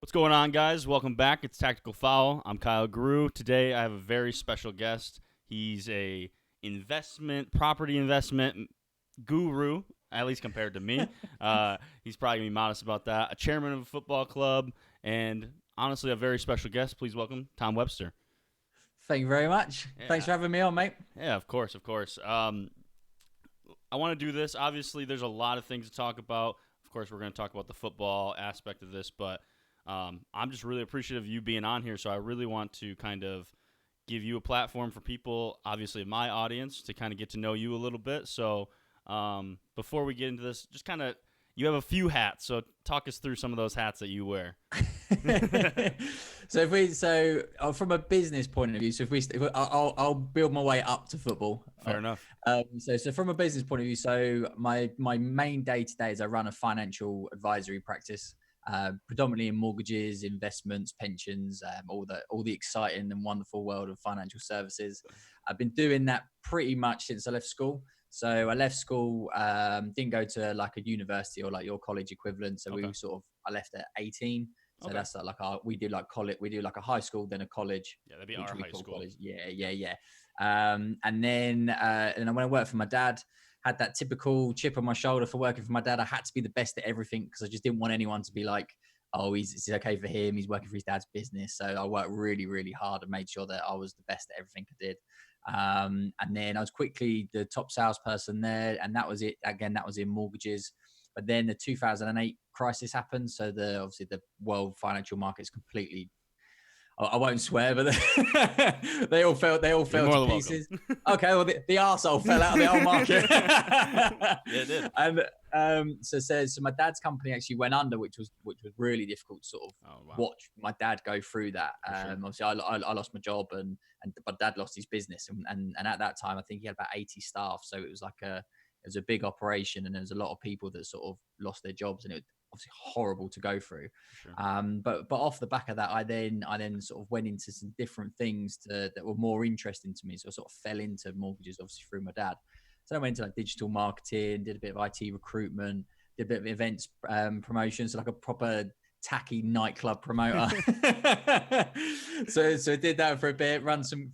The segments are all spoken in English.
What's going on, guys? Welcome back. It's Tactical Foul. I'm Kyle Guru. Today, I have a very special guest. He's a property investment guru, at least compared to me. He's probably gonna be modest about that. A chairman of a football club, and honestly, a very special guest. Please welcome Tom Webster. Thank you very much. Thanks Yeah, for having me on, mate. yeah, of course, of course. I want to do this. Obviously, there's a lot of things to talk about. Of course, we're going to talk about the football aspect of this, but I'm just really appreciative of you being on here. So I really want to kind of give you a platform for people, obviously my audience, to kind of get to know you a little bit. So before we get into this, just kind of you have a few hats. So talk us through some of those hats that you wear. From a business point of view, I'll build my way up to football. Fair enough. So from a business point of view, so my main day to day is I run a financial advisory practice, predominantly in mortgages, investments, pensions, all the exciting and wonderful world of financial services. I've been doing that pretty much since I left school. So I left school, didn't go to like a university or like your college equivalent. So Okay. I left at 18. So Okay. that's like we do like college, we do like a high school, then a college, Yeah, that'd be which our we high call school. college. Yeah. And then when I worked for my dad, had that typical chip on my shoulder for working for my dad. I had to be the best at everything because I just didn't want anyone to be like, oh, it's okay for him. He's working for his dad's business. So I worked really, really hard and made sure that I was the best at everything I did. And then I was quickly the top salesperson there, and that was it. Again, that was in mortgages. But then the 2008 crisis happened, so obviously the world financial markets completely. I won't swear, but they all You're fell more to than welcome. pieces. Okay, well the arsehole fell out of the whole market. Yeah, it did. And so my dad's company actually went under, which was really difficult to sort of Oh wow, watch my dad go through that. for sure. Obviously, I lost my job, and but dad lost his business, and at that time I think he had about 80 staff, so it was a big operation, and there was a lot of people that sort of lost their jobs, and it was obviously horrible to go through. For sure. But off the back of that, I then sort of went into some different things that were more interesting to me. So I sort of fell into mortgages, obviously through my dad. So I went into like digital marketing, did a bit of IT recruitment, did a bit of events promotions, so like a proper tacky nightclub promoter. So did that for a bit, run some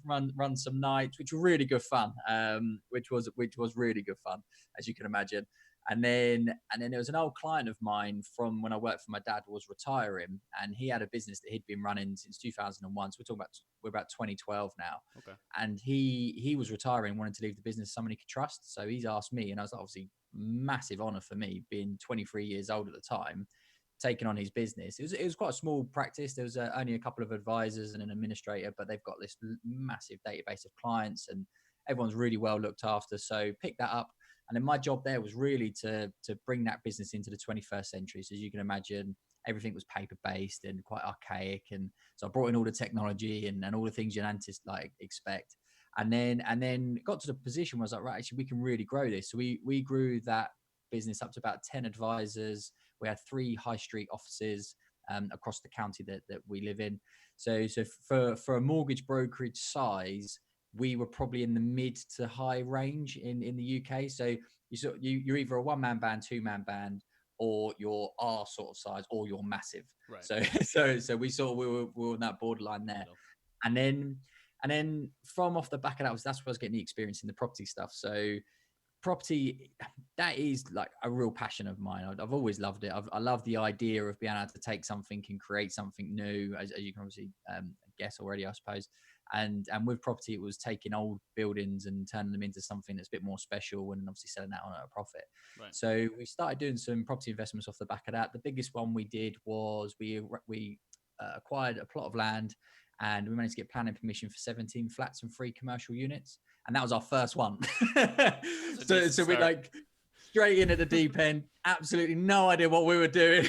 nights, which were really good fun. Which was really good fun, as you can imagine. And then there was an old client of mine from when I worked for my dad was retiring, and he had a business that he'd been running since 2001. So we're about 2012 now, Okay. and he was retiring, wanted to leave the business someone he could trust. So he's asked me, and I was obviously massive honor for me, being 23 years old at the time, taking on his business. It was quite a small practice. There was only a couple of advisors and an administrator, but they've got this massive database of clients, and everyone's really well looked after. So pick that up. And then my job there was really to bring that business into the 21st century. So as you can imagine, everything was paper based and quite archaic. And so I brought in all the technology and all the things you'd expect. And then got to the position where I was like, right, actually we can really grow this. So we grew that business up to about 10 advisors. We had 3 high street offices across the county that we live in. So for a mortgage brokerage size, we were probably in the mid to high range in the UK. So you're either a one-man band, two-man band, or you're our sort of size, or you're massive. Right. So we were on that borderline there. Middle. And then from off the back of that's where I was getting the experience in the property stuff. So property, that is like a real passion of mine. I've always loved it. I love the idea of being able to take something and create something new, as you can obviously guess already, I suppose. And with property, it was taking old buildings and turning them into something that's a bit more special, and obviously selling that on at a profit. Right. So we started doing some property investments off the back of that. The biggest one we did was we acquired a plot of land, and we managed to get planning permission for 17 flats and 3 commercial units, and that was our first one. That's a decent So we start. like straight in at the deep end, absolutely no idea what we were doing,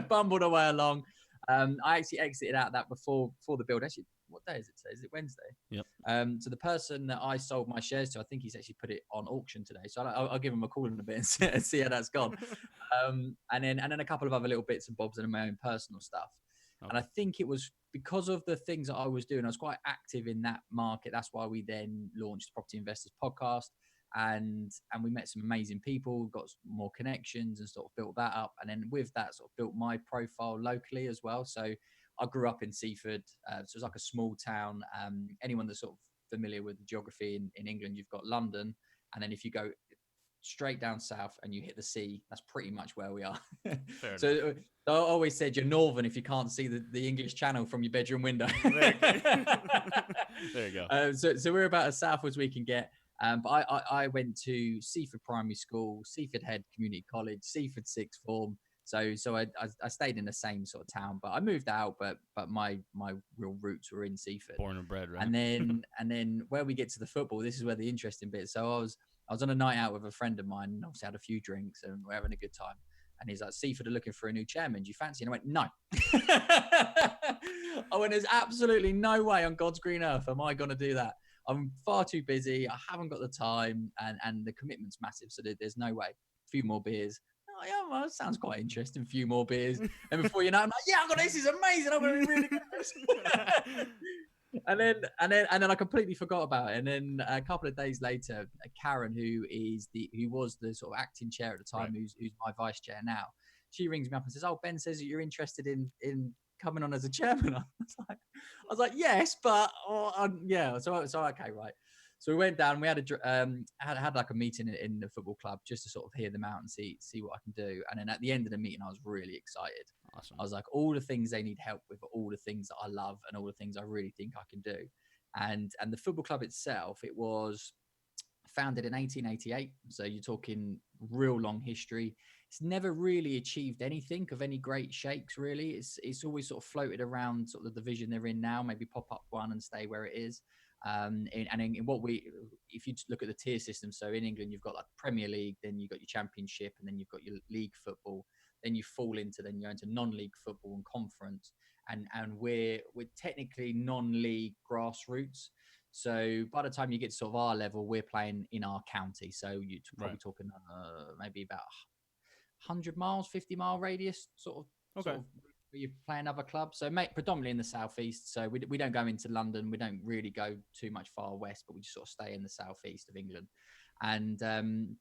bumbled our way along. I actually exited out that before the build. Actually, what day is it today? Is it Wednesday? Yep. So the person that I sold my shares to, I think he's actually put it on auction today. So I'll give him a call in a bit and see how that's gone. And then a couple of other little bits and bobs and my own personal stuff. Okay. And I think it was because of the things that I was doing. I was quite active in that market. That's why we then launched the Property Investors Podcast. and we met some amazing people, got more connections, and sort of built that up. And then with that, sort of built my profile locally as well. So I grew up in Seaford, so it's like a small town. Anyone that's sort of familiar with the geography in England, you've got London, and then if you go straight down south and you hit the sea, that's pretty much where we are. Fair So enough. I always said you're northern if you can't see the English Channel from your bedroom window. There you go. So we're about as south as we can get. But I went to Seaford Primary School, Seaford Head Community College, Seaford Sixth Form. So I stayed in the same sort of town, but I moved out. But my real roots were in Seaford. Born and bred, right? And then where we get to the football, this is where the interesting bit. So I was on a night out with a friend of mine, and obviously had a few drinks, and we're having a good time. And he's like, Seaford are looking for a new chairman. Do you fancy? And I went, no. I went, there's absolutely no way on God's green earth am I going to do that. I'm far too busy. I haven't got the time, and the commitment's massive. So there's no way. A few more beers. Oh, yeah, well, that sounds quite interesting. A few more beers. And before you know, I'm like, yeah, I got this. Is amazing. I'm going to be really good at this. And then I completely forgot about it. And then a couple of days later, Karen, who was the sort of acting chair at the time, Right. who's my vice chair now, she rings me up and says, "Oh, Ben says that you're interested in coming on as a chairman." I was like, "Yes, but yeah." So okay, right. So we went down. We had had like a meeting in the football club just to sort of hear them out and see what I can do. And then at the end of the meeting, I was really excited. Awesome. I was like, all the things they need help with, all the things that I love, and all the things I really think I can do. And the football club itself, it was founded in 1888. So you're talking real long history. It's never really achieved anything of any great shakes, really. It's always sort of floated around sort of the division they're in now, maybe pop up one and stay where it is. If you look at the tier system, so in England, you've got like Premier League, then you've got your Championship, and then you've got your league football. Then you go into non-league football and conference, and we're technically non-league grassroots. So by the time you get to sort of our level, we're playing in our county. So you're probably talking maybe about 100 miles, 50-mile radius, sort Okay. of where you play another club. So predominantly in the southeast. So we don't go into London. We don't really go too much far west, but we just sort of stay in the southeast of England. And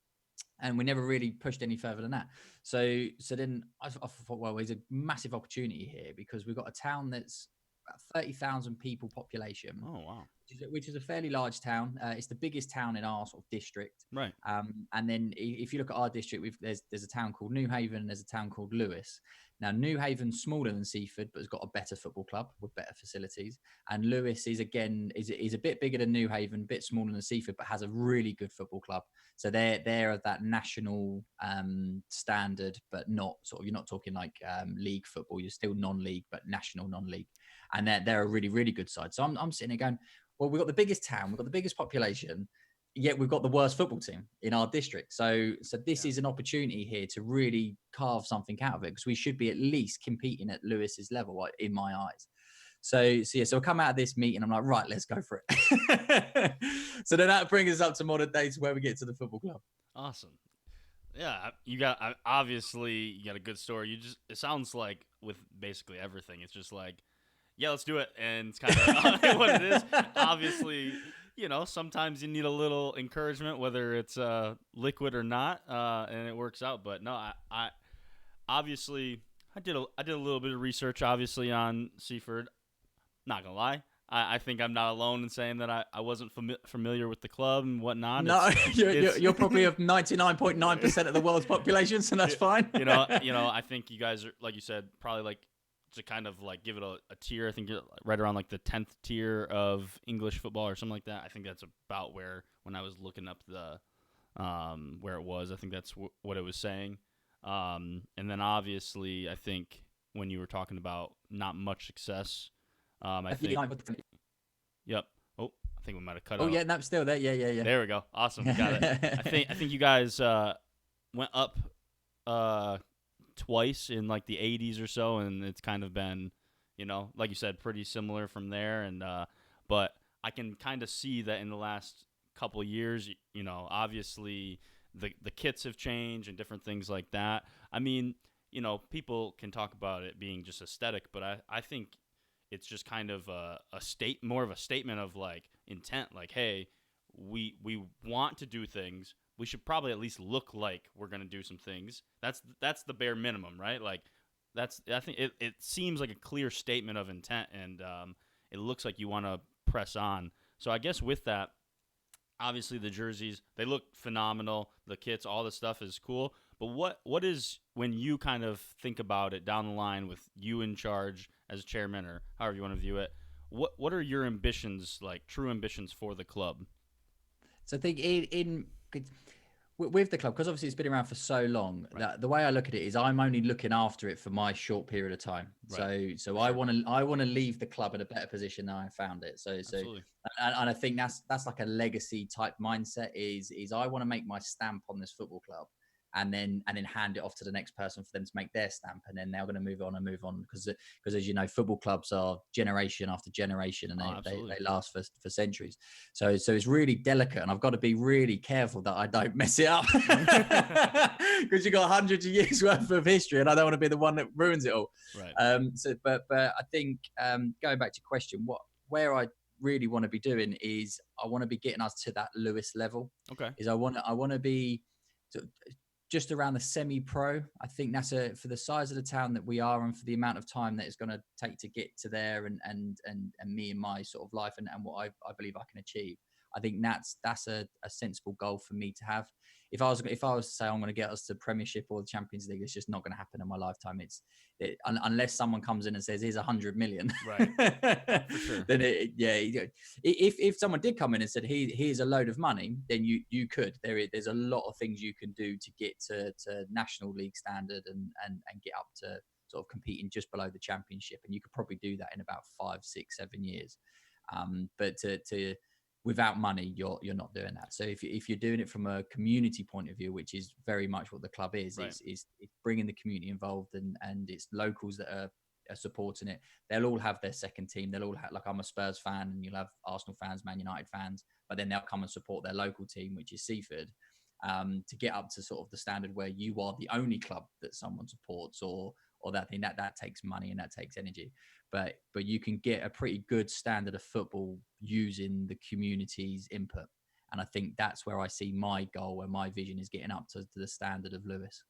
we never really pushed any further than that. So then I thought, well, there's a massive opportunity here because we've got a town that's about 30,000 people population. Oh, wow. Which is a fairly large town. It's the biggest town in our sort of district. Right. And then if you look at our district, there's a town called New Haven and there's a town called Lewis. Now, New Haven's smaller than Seaford, but has got a better football club with better facilities. And Lewis is a bit bigger than New Haven, a bit smaller than Seaford, but has a really good football club. So they're of that national standard, but not sort of, you're not talking like league football. You're still non-league, but national non-league. And they're a really, really good side. So I'm sitting there going, well, we've got the biggest town, we've got the biggest population, yet we've got the worst football team in our district. So this is an opportunity here to really carve something out of it, because we should be at least competing at Lewis's level in my eyes. So we'll come out of this meeting. I'm like, right, let's go for it. So then that brings us up to modern day, to where we get to the football club. Awesome. Yeah, you got obviously a good story. It sounds like with basically everything, it's just like, yeah, let's do it, and it's kind of what it is. Obviously, sometimes you need a little encouragement, whether it's liquid or not, and it works out. But no, I obviously I did a little bit of research, obviously, on Seaford. Not gonna lie, I think I'm not alone in saying that I wasn't familiar with the club and whatnot. No, you're probably of 99.9% of the world's population, so that's fine. I think you guys are, like you said, probably like, to kind of like give it a tier. I think you're right around like the 10th tier of English football or something like that. I think that's about where, when I was looking up the where it was, I think that's what it was saying. And then obviously, I think when you were talking about not much success, I think. Yep. Oh, I think we might have cut out. Oh yeah, no, still there. Yeah. There we go. Awesome. Got it. I think you guys went up twice in like the 80s or so, and it's kind of been, like you said, pretty similar from there. And but I can kind of see that in the last couple of years, obviously the kits have changed and different things like that. I mean, people can talk about it being just aesthetic, but I think it's just kind of more of a statement of like intent, like, hey, we want to do things. We should probably at least look like we're going to do some things. That's the bare minimum, right? Like I think it seems like a clear statement of intent, and it looks like you want to press on. So I guess with that, obviously the jerseys, they look phenomenal. The kits, all the stuff is cool. But what is, when you kind of think about it down the line with you in charge as chairman, or however you want to view it, what are your ambitions, like true ambitions for the club? So I think with the club, because obviously it's been around for so long, Right. that the way I look at it is I'm only looking after it for my short period of time. Right. So For I sure. want to leave the club in a better position than I found it. Absolutely. And I think that's like a legacy type mindset. Is I want to make my stamp on this football club, and then hand it off to the next person for them to make their stamp, and then they're going to move on and move on, because as you know, football clubs are generation after generation, and Oh, they absolutely. last for centuries. So it's really delicate, and I've got to be really careful that I don't mess it up, because you've got hundreds of years worth of history, and I don't want to be the one that ruins it all. Right. But I think, going back to your question, where I really want to be doing is I want to be getting us to that Lewis level. Okay. Is I want to be just around the semi-pro. I think that's for the size of the town that we are, and for the amount of time that it's going to take to get to there, and me and my sort of life, and what I believe I can achieve. I think that's a sensible goal for me to have. If I was to say I'm going to get us to Premiership or the Champions League, it's just not going to happen in my lifetime. Unless someone comes in and says here's 100 million, Right. For sure. then if someone did come in and said here's a load of money, then you could. There's a lot of things you can do to get to National League standard, and get up to sort of competing just below the Championship, and you could probably do that in about 5, 6, 7 years. But to without money, you're not doing that. So if you're doing it from a community point of view, which is very much what the club is, Right. it's bringing the community involved, and it's locals that are supporting it. They'll all have their second team. They'll all have, like, I'm a Spurs fan, and you'll have Arsenal fans, Man United fans, but then they'll come and support their local team, which is Seaford, to get up to sort of the standard where you are the only club that someone supports, or that thing. That takes money and that takes energy, but you can get a pretty good standard of football using the community's input. And I think that's where I see my goal, where my vision is getting up to the standard of Lewis.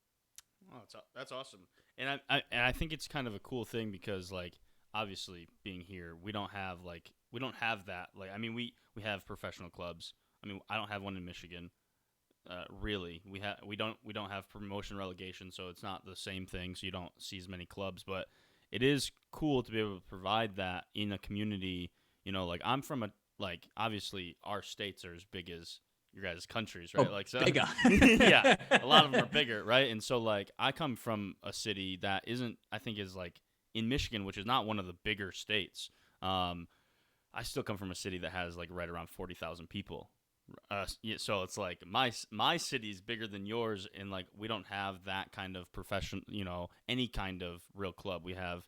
Oh, that's awesome. And I think it's kind of a cool thing because, like, obviously being here, we don't have that. Like, I mean, we have professional clubs. I mean, I don't have one in Michigan. Really, we don't have promotion relegation, so it's not the same thing. So you don't see as many clubs, but it is cool to be able to provide that in a community. You know, like, I'm from obviously our states are as big as your guys' countries, right? Oh, Like, so bigger. yeah, a lot of them are bigger, right? And so, like, I come from a city that isn't, I think, is like in Michigan, which is not one of the bigger states. I still come from a city that has like right around 40,000 people. Yeah, so it's like my city is bigger than yours, and like we don't have that kind of profession, any kind of real club. We have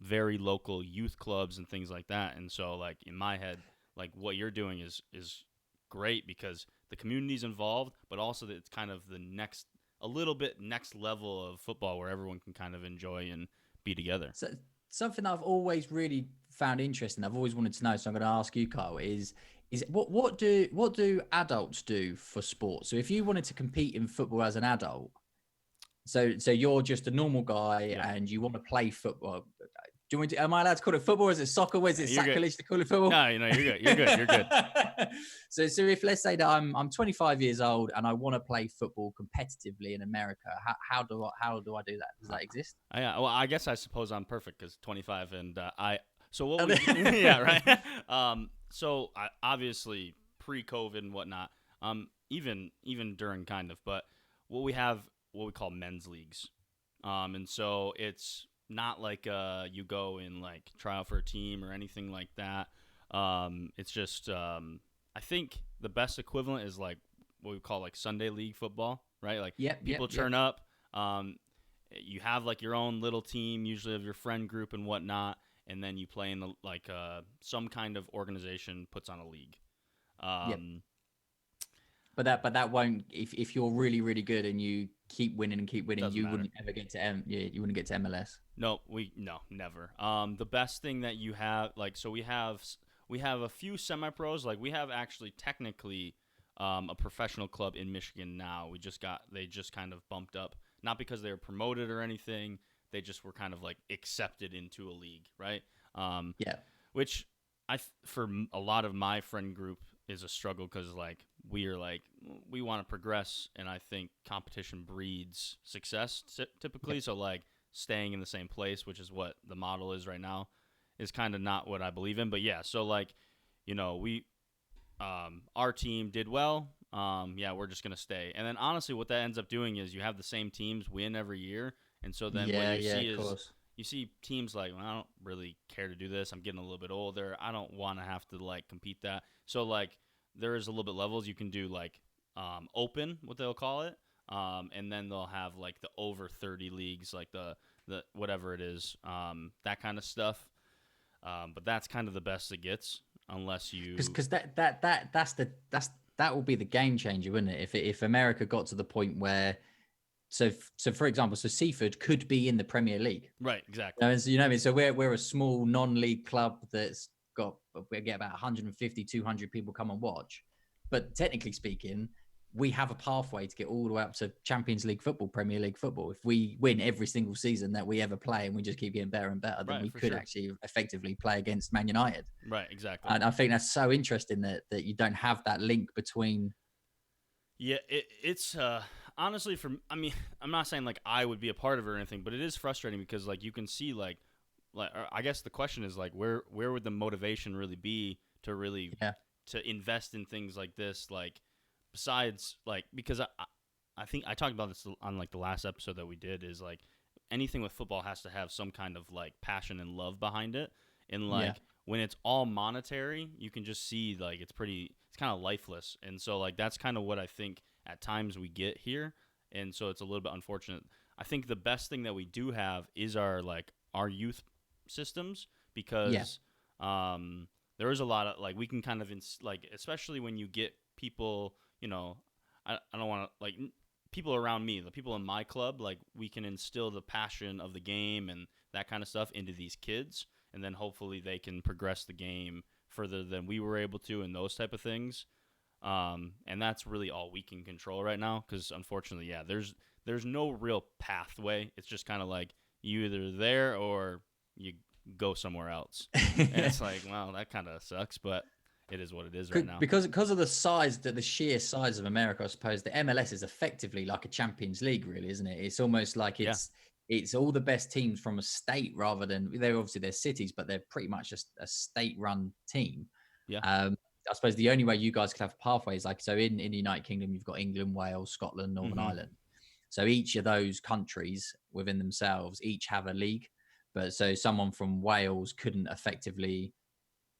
very local youth clubs and things like that. And so, like, in my head, like, what you're doing is great because the community's involved, but also that it's kind of a little bit next level of football where everyone can kind of enjoy and be together. So something that I've always really found interesting, I've always wanted to know, so I'm going to ask you, Kyle, is what do adults do for sport? So if you wanted to compete in football as an adult, so you're just a normal guy Yeah. and you want to play football. Do you want to, am I allowed to call it football? Is it soccer? Or is it You're good. sacrilege to call it football? No, you're good. You're good. You're good. So if, let's say that I'm 25 years old and I want to play football competitively in America, how do I do that? Does that exist? Yeah. Well, I guess I suppose I'm perfect because 25 and I. So what we yeah, right. So obviously pre-COVID and whatnot. Even during kind of, but what we have what we call men's leagues. And so it's not like you go and like try out for a team or anything like that. It's just I think the best equivalent is like what we call like Sunday league football, right? Like people turn up. You have like your own little team, usually of your friend group and whatnot, and then you play in the like some kind of organization puts on a league. Yep. But that won't, if you're really, really good and you keep winning and keep winning, you wouldn't ever get to you wouldn't get to MLS. No, never. The best thing that you have, like, so we have we have a few semi-pros. Like we have actually technically a professional club in Michigan now. They just kind of bumped up, not because they were promoted or anything. They just were kind of like accepted into a league, right? Um, Yeah. which for a lot of my friend group is a struggle because like we are like we want to progress, and I think competition breeds success typically. Yep. So like staying in the same place, which is what the model is right now, is kind of not what I believe in. But yeah, so like we our team did well. Yeah, we're just gonna stay. And then honestly, what that ends up doing is you have the same teams win every year, and so then what Yeah, you yeah, see of is course. you see teams like, well, I don't really care to do this. I'm getting a little bit older. I don't want to have to like compete that. So like there is a little bit levels you can do like open, what they'll call it, and then they'll have like the over 30 leagues, like the whatever it is, that kind of stuff. But that's kind of the best it gets, unless you Because that will be the game changer, wouldn't it? If America got to the point where so for example, so Seaford could be in the Premier League. right You exactly. know, and so, you know what I mean? So we're a small non-league club that's got we get about 150, 200 people come and watch. But technically speaking, we have a pathway to get all the way up to Champions League football, Premier League football. If we win every single season that we ever play and we just keep getting better and better, then Right, we for could sure. actually effectively play against Man United. Right, exactly. And I think that's so interesting that you don't have that link between. Yeah, it's honestly I mean, I'm not saying like I would be a part of it or anything, but it is frustrating because like you can see like I guess the question is like where would the motivation really be to really Yeah, to invest in things like this, like besides like because I think I talked about this on like the last episode that we did, is like anything with football has to have some kind of like passion and love behind it. And yeah, like when it's all monetary, you can just see like it's kind of lifeless. And so like that's kind of what I think at times we get here. And so it's a little bit unfortunate. I think the best thing that we do have is our youth systems, yeah, because there is a lot of like we can kind of like especially when you get people, I don't want to like people around me, the people in my club, like we can instill the passion of the game and that kind of stuff into these kids, and then hopefully they can progress the game further than we were able to, and those type of things. And that's really all we can control right now, because unfortunately, yeah, there's no real pathway. It's just kind of like you either there or you go somewhere else, and it's like, wow, that kind of sucks, but it is what it is right now. because of the size, the sheer size of America, I suppose the MLS is effectively like a Champions League, really, isn't it? It's almost like Yeah, it's all the best teams from a state rather than they're obviously they're cities, but they're pretty much just a state-run team. yeah, I suppose the only way you guys could have pathways, like so in the United Kingdom, you've got England, Wales, Scotland, Northern mm-hmm. Ireland. So each of those countries within themselves each have a league. But so someone from Wales couldn't effectively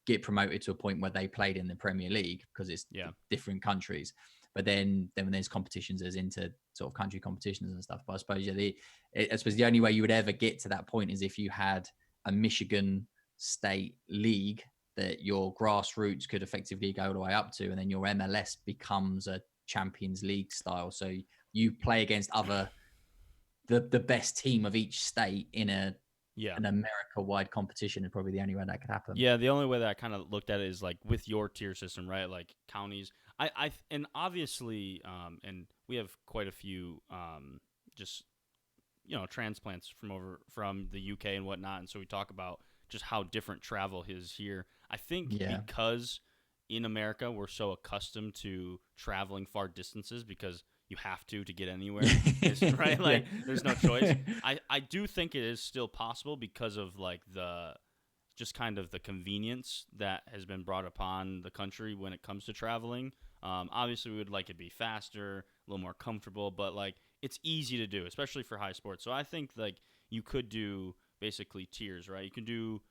get promoted to a point where they played in the Premier League because it's Yeah, different countries. But then when there's competitions, there's into sort of country competitions and stuff. But I suppose I suppose the only way you would ever get to that point is if you had a Michigan State league that your grassroots could effectively go all the way up to, and then your MLS becomes a Champions League style. So you play against the best team of each state in yeah. an America wide competition is probably the only way that could happen. Yeah, the only way that I kind of looked at it is like with your tier system, right? Like counties. And obviously, and we have quite a few, just transplants from the UK and whatnot, and so we talk about just how different travel is here. I think Yeah. because in America we're so accustomed to traveling far distances because you have to get anywhere, is right. Yeah. Like there's no choice. I do think it is still possible because of like the just kind of the convenience that has been brought upon the country when it comes to traveling. Obviously, we would like it to be faster, a little more comfortable, but like it's easy to do, especially for high sports. So I think like you could do basically tiers, right? You can do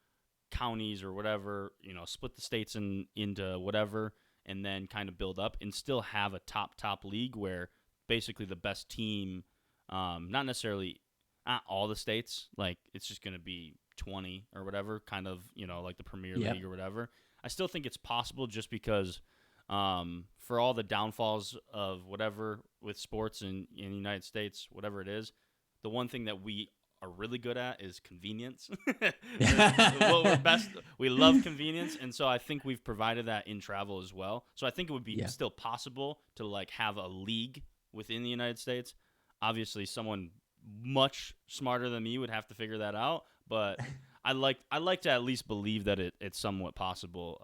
counties or whatever, split the states into whatever, and then kind of build up and still have a top league where basically the best team, not necessarily not all the states, like it's just going to be 20 or whatever, kind of, like the Premier Yeah. League or whatever. I still think it's possible just because for all the downfalls of whatever with sports in the United States, whatever it is, the one thing that we are really good at is convenience. What we're best, we love convenience, and so I think we've provided that in travel as well. So I think it would be Yeah. still possible to like have a league within the United States. Obviously, someone much smarter than me would have to figure that out, but I like to at least believe that it's somewhat possible.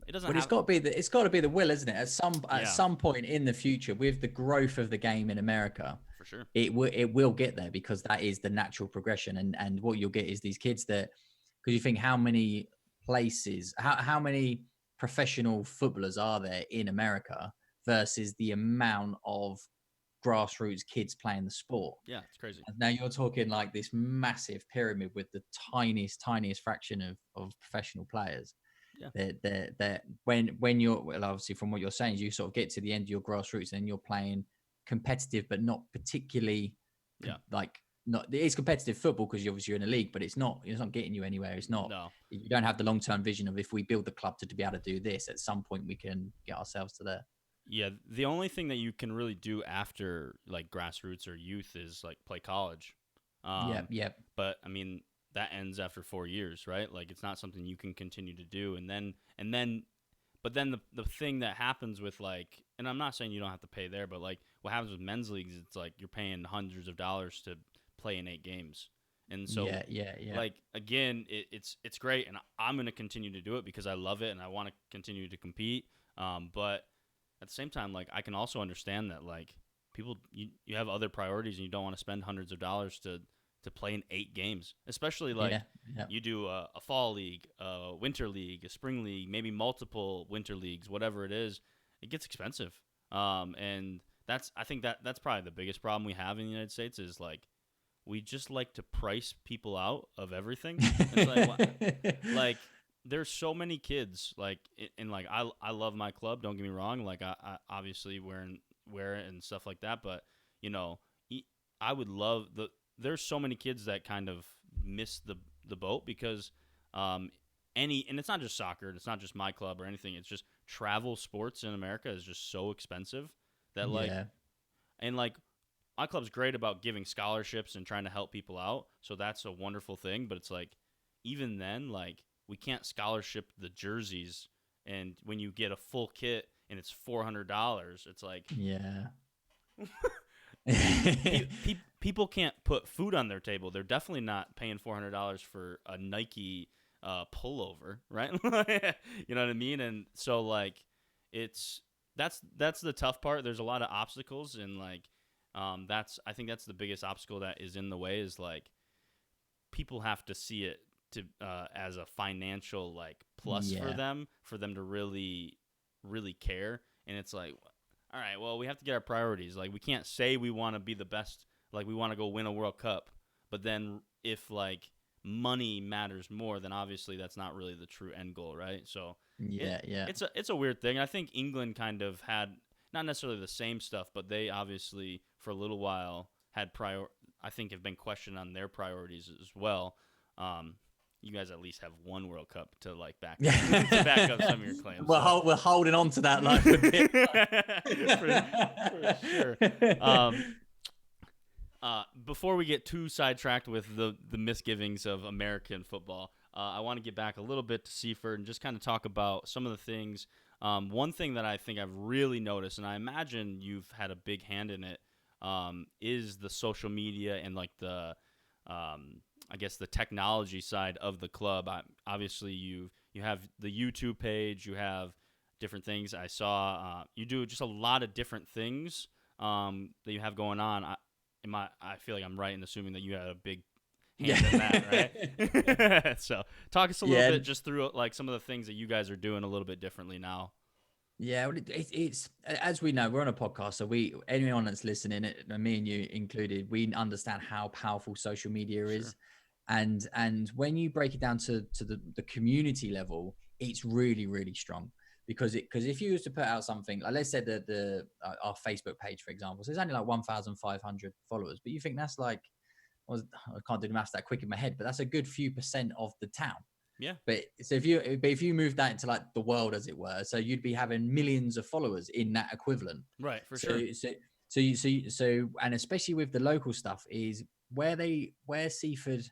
It doesn't But have, it's got to be the will, isn't it? At yeah, some point in the future, with the growth of the game in America, for sure. it will get there, because that is the natural progression. And what you'll get is these kids that, because you think how many places, how many professional footballers are there in America versus the amount of grassroots kids playing the sport. Yeah, it's crazy. And now you're talking like this massive pyramid with the tiniest fraction of professional players. Yeah, That when you're, well, obviously from what you're saying, you sort of get to the end of your grassroots and you're playing competitive, but not particularly yeah, like, not, it's competitive football because you're in a league, but it's not getting you anywhere. It's not, no. you don't have the long-term vision of, if we build the club to be able to do this, at some point we can get ourselves to there. Yeah, the only thing that you can really do after like grassroots or youth is like play college. Yep, yep. But I mean that ends after 4 years, right? Like it's not something you can continue to do, but then the thing that happens with like, and I'm not saying you don't have to pay there, but like what happens with men's leagues, it's like you're paying hundreds of dollars to play in 8 games, and so Yeah. like again, it's great, and I'm gonna continue to do it because I love it and I want to continue to compete. But at the same time, like I can also understand that like people, you have other priorities and you don't want to spend hundreds of dollars to play in 8 games, especially like Yeah, yeah. you do a fall league, a winter league, a spring league, maybe multiple winter leagues, whatever it is. It gets expensive, and I think that's probably the biggest problem we have in the United States is like we just like to price people out of everything. It's like there's so many kids like and like I love my club, don't get me wrong, like I obviously wear it and stuff like that, but you know I would love there's so many kids that kind of miss the boat because and it's not just soccer, it's not just my club or anything, it's just travel sports in America is just so expensive that like, Yeah. and like my club's great about giving scholarships and trying to help people out, so that's a wonderful thing, but it's like even then like we can't scholarship the jerseys, and when you get a full kit and it's $400, it's like Yeah. people can't put food on their table. They're definitely not paying $400 for a Nike pullover, right? You know what I mean? And so like that's the tough part. There's a lot of obstacles, and like I think that's the biggest obstacle that is in the way is like people have to see it to as a financial like plus for them to really care. And it's like, all right, well, we have to get our priorities. Like we can't say we want to be the best, like we want to go win a World Cup, but then if like money matters more, then obviously that's not really the true end goal, right? So Yeah. it's a weird thing. I think England kind of had not necessarily the same stuff, but they obviously for a little while had I think have been questioned on their priorities as well. You guys at least have one World Cup to like back to back up some of your claims. We're holding on to that like a bit. For sure. Before we get too sidetracked with the misgivings of American football, I want to get back a little bit to Seaford and just kind of talk about some of the things. One thing that I think I've really noticed, and I imagine you've had a big hand in it, is the social media and like the I guess the technology side of the club. Obviously, you have the YouTube page, you have different things. I saw you do just a lot of different things that you have going on. I feel like I'm right in assuming that you had a big hand in that, right? So talk us a little bit just through like some of the things that you guys are doing a little bit differently now. Yeah, well, it's as we know, we're on a podcast, so anyone that's listening, me and you included, we understand how powerful social media is, and when you break it down to the community level, it's really strong because if you was to put out something like, let's say our Facebook page, for example, so it's only like 1,500 followers, but you think that's like, well, I can't do the maths that quick in my head, but that's a good few percent of the town. Yeah. But so if you move that into like the world, as it were, so you'd be having millions of followers in that equivalent. Right, for sure. So and especially with the local stuff is where Seaford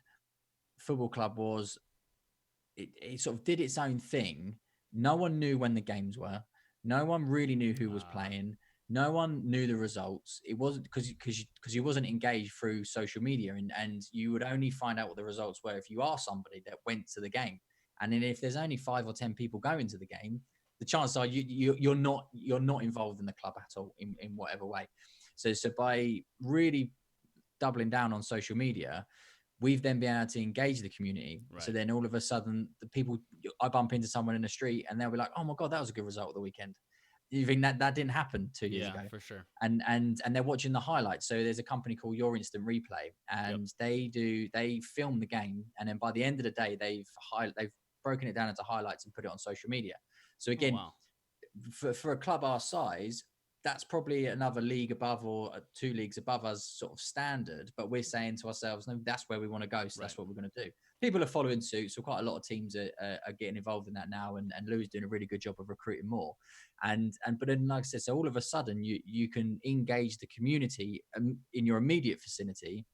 Football Club was, it sort of did its own thing. No one knew when the games were. No one really knew who was playing. No one knew the results. It wasn't because you wasn't engaged through social media, and you would only find out what the results were if you are somebody that went to the game. And then if there's only 5 or 10 people going to the game, the chances are you're not involved in the club at all in whatever way. So by really doubling down on social media, we've then been able to engage the community. Right. So then all of a sudden, the people, I bump into someone in the street and they'll be like, "Oh my god, that was a good result of the weekend." You think that didn't happen 2 years ago? For sure. And they're watching the highlights. So there's a company called Your Instant Replay, and they film the game, and then by the end of the day, they've broken it down into highlights and put it on social media. So again, wow. for a club our size, that's probably another league above or 2 leagues above us sort of standard. But we're saying to ourselves, no, that's where we want to go. So that's what we're going to do. People are following suit. So quite a lot of teams are getting involved in that now. And Lou's doing a really good job of recruiting more. But then, like I said, so all of a sudden you can engage the community in your immediate vicinity,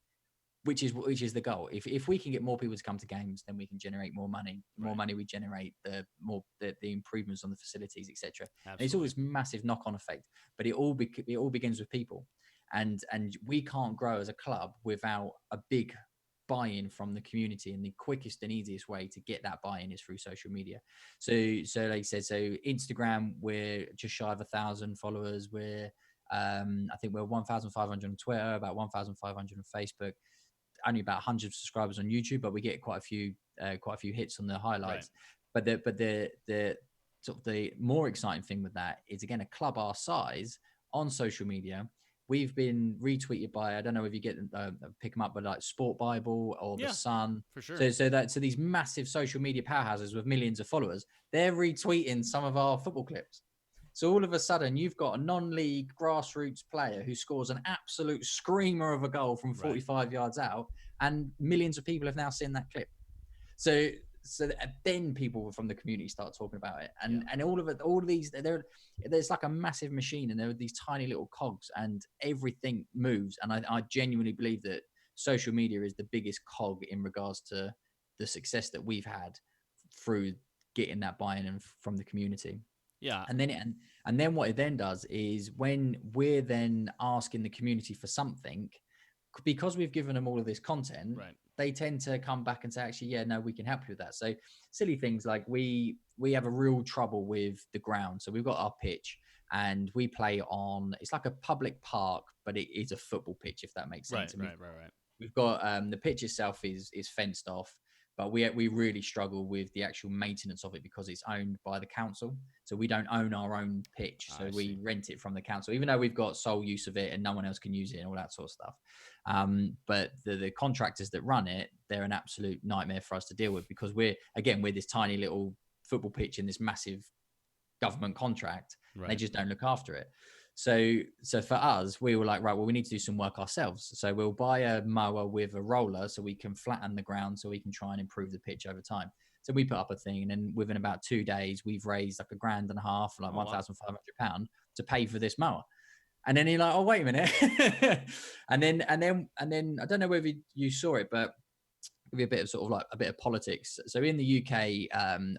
which is the goal. If we can get more people to come to games, then we can generate more money. The more money we generate, the more the improvements on the facilities, etc. It's all this massive knock-on effect. But it all begins with people, and we can't grow as a club without a big buy-in from the community. And the quickest and easiest way to get that buy-in is through social media. So like I said, so Instagram, we're just shy of 1,000 followers. We're I think we're 1,500 on Twitter, about 1,500 on Facebook. Only about 100 subscribers on YouTube, but we get quite a few hits on the highlights. But the sort of the more exciting thing with that is, again, a club our size on social media. We've been retweeted by, I don't know if you get pick them up, but like Sport Bible or The Sun, for sure. So these massive social media powerhouses with millions of followers, they're retweeting some of our football clips. So all of a sudden, you've got a non-league grassroots player who scores an absolute screamer of a goal from 45 yards out, and millions of people have now seen that clip. So then people from the community start talking about it, and all of these, there's like a massive machine, and there are these tiny little cogs, and everything moves. And I genuinely believe that social media is the biggest cog in regards to the success that we've had through getting that buy-in from the community. Yeah. And then what it then does is, when we're then asking the community for something, because we've given them all of this content, they tend to come back and say, actually, yeah, no, we can help you with that. So silly things like we have a real trouble with the ground. So we've got our pitch, and we play on, it's like a public park, but it is a football pitch, if that makes sense. Right. We've got the pitch itself is fenced off, but we really struggle with the actual maintenance of it because it's owned by the council. So we don't own our own pitch. So we rent it from the council, even though we've got sole use of it and no one else can use it and all that sort of stuff. But the contractors that run it, they're an absolute nightmare for us to deal with, because we're this tiny little football pitch in this massive government contract. They just don't look after it. So for us, we were like, right, well, we need to do some work ourselves. So we'll buy a mower with a roller so we can flatten the ground, so we can try and improve the pitch over time. So we put up a thing, and then within about 2 days, we've raised like £1,500, like £1,500 to pay for this mower. And then you're like, oh, wait a minute. and then I don't know whether you saw it, but give you a bit of sort of like a bit of politics. So in the UK,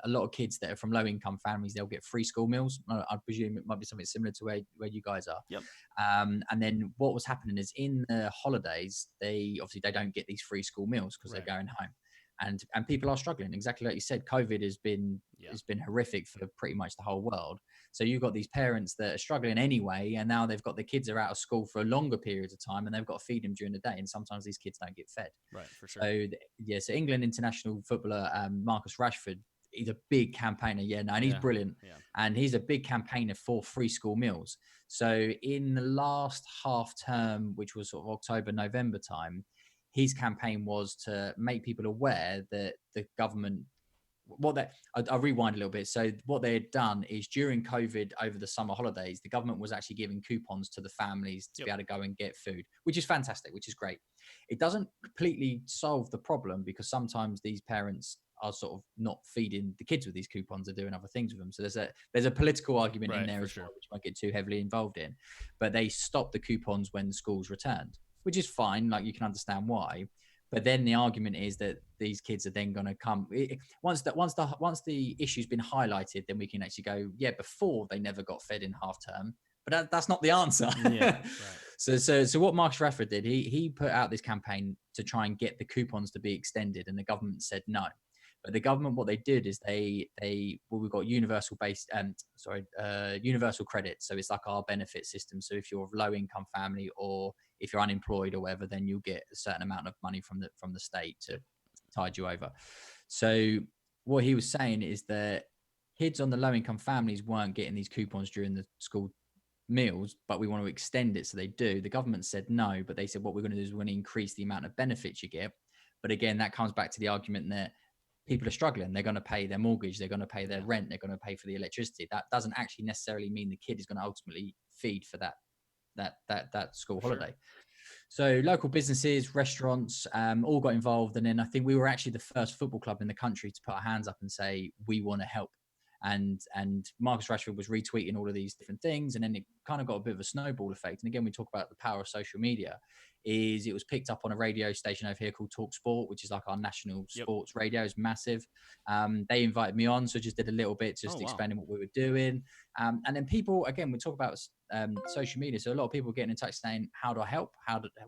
a lot of kids that are from low income families, they'll get free school meals. I presume it might be something similar to where you guys are. Yep. And then what was happening is, in the holidays, they don't get these free school meals because they're going home. And people are struggling, exactly like you said. COVID has been horrific for pretty much the whole world. So you've got these parents that are struggling anyway, and now they've got the kids are out of school for a longer period of time, and they've got to feed them during the day, and sometimes these kids don't get fed. Right, for sure. So England international footballer Marcus Rashford, he's a big campaigner. And he's brilliant. And he's a big campaigner for free school meals. So in the last half term, which was sort of October, November time, his campaign was to make people aware that the government, I'll rewind a little bit. So what they had done is, during COVID, over the summer holidays, the government was actually giving coupons to the families to be able to go and get food, which is fantastic, which is great. It doesn't completely solve the problem, because sometimes these parents are sort of not feeding the kids with these coupons, they're doing other things with them. So there's a political argument in there as well, which I won't get too heavily involved in. But they stopped the coupons when the schools returned. which is fine. Like, you can understand why. But then the argument is that these kids are then going to come once the issue's been highlighted, then we can actually go, yeah, before they never got fed in half term. But that's not the answer. Yeah, right. So what Marcus Rashford did, he put out this campaign to try and get the coupons to be extended, and the government said no. But the government, what they did is we've got universal credit. So it's like our benefit system. So if you're of low income family, or if you're unemployed or whatever, then you'll get a certain amount of money from the state to tide you over. So what he was saying is that kids on the low income families weren't getting these coupons during the school meals, but we want to extend it so they do. The government said no, but they said what we're going to do is we're going to increase the amount of benefits you get. But again, that comes back to the argument that people are struggling. They're going to pay their mortgage, they're going to pay their rent, they're going to pay for the electricity. That doesn't actually necessarily mean the kid is going to ultimately feed for that school holiday. So local businesses, restaurants, all got involved. And then I think we were actually the first football club in the country to put our hands up and say, we want to help. And Marcus Rashford was retweeting all of these different things. And then it kind of got a bit of a snowball effect. And again, we talk about the power of social media. It was picked up on a radio station over here called Talk Sport, which is like our national sports radio. It's massive. They invited me on, so just did a little bit, just explaining what we were doing. And then people, again, we talk about social media. So a lot of people getting in touch saying, how do I help?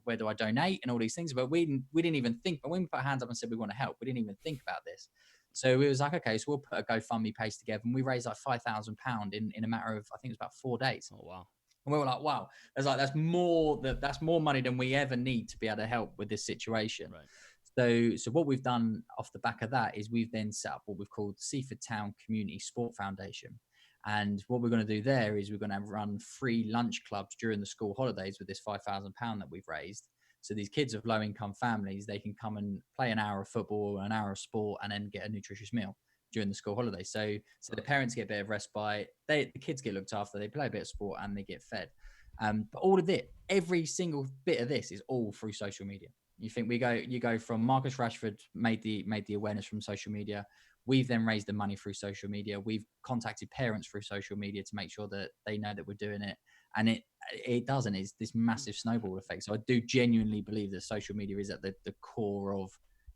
Where do I donate? And all these things. But we didn't even think, but when we put our hands up and said we want to help, we didn't even think about this. So we was like, okay, so we'll put a GoFundMe page together, and we raised like £5,000 in a matter of, I think it was about 4 days. Oh, wow. And we were like, wow, that's more money than we ever need to be able to help with this situation. Right. So what we've done off the back of that is we've then set up what we've called the Seaford Town Community Sport Foundation. And what we're going to do there is we're going to run free lunch clubs during the school holidays with this £5,000 that we've raised. So these kids of low income families, they can come and play an hour of football, an hour of sport, and then get a nutritious meal during the school holidays. So the parents get a bit of respite, the kids get looked after, they play a bit of sport, and they get fed. But all of it, every single bit of this is all through social media. You think you go from Marcus Rashford made the awareness from social media. We've then raised the money through social media. We've contacted parents through social media to make sure that they know that we're doing it. And it doesn't. It's this massive snowball effect. So I do genuinely believe that social media is at the core of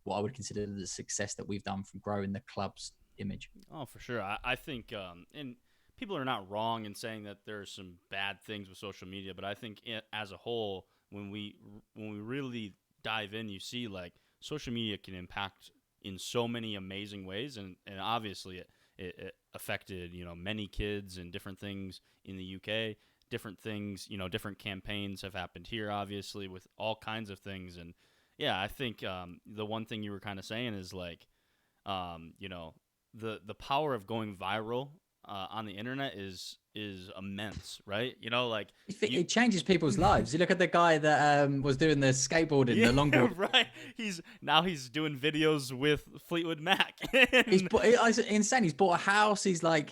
what I would consider the success that we've done from growing the club's image. Oh, for sure. I think, and people are not wrong in saying that there are some bad things with social media, but I think as a whole, when we really dive in, you see like social media can impact in so many amazing ways, and obviously it affected many kids and different things in the UK. Different things, different campaigns have happened here, obviously, with all kinds of things. And yeah, I think the one thing you were kind of saying is like, the power of going viral on the internet is immense, right? It changes people's lives. You look at the guy that was doing the skateboarding, the longboard. Right. He's doing videos with Fleetwood Mac. It's insane. He's bought a house. He's from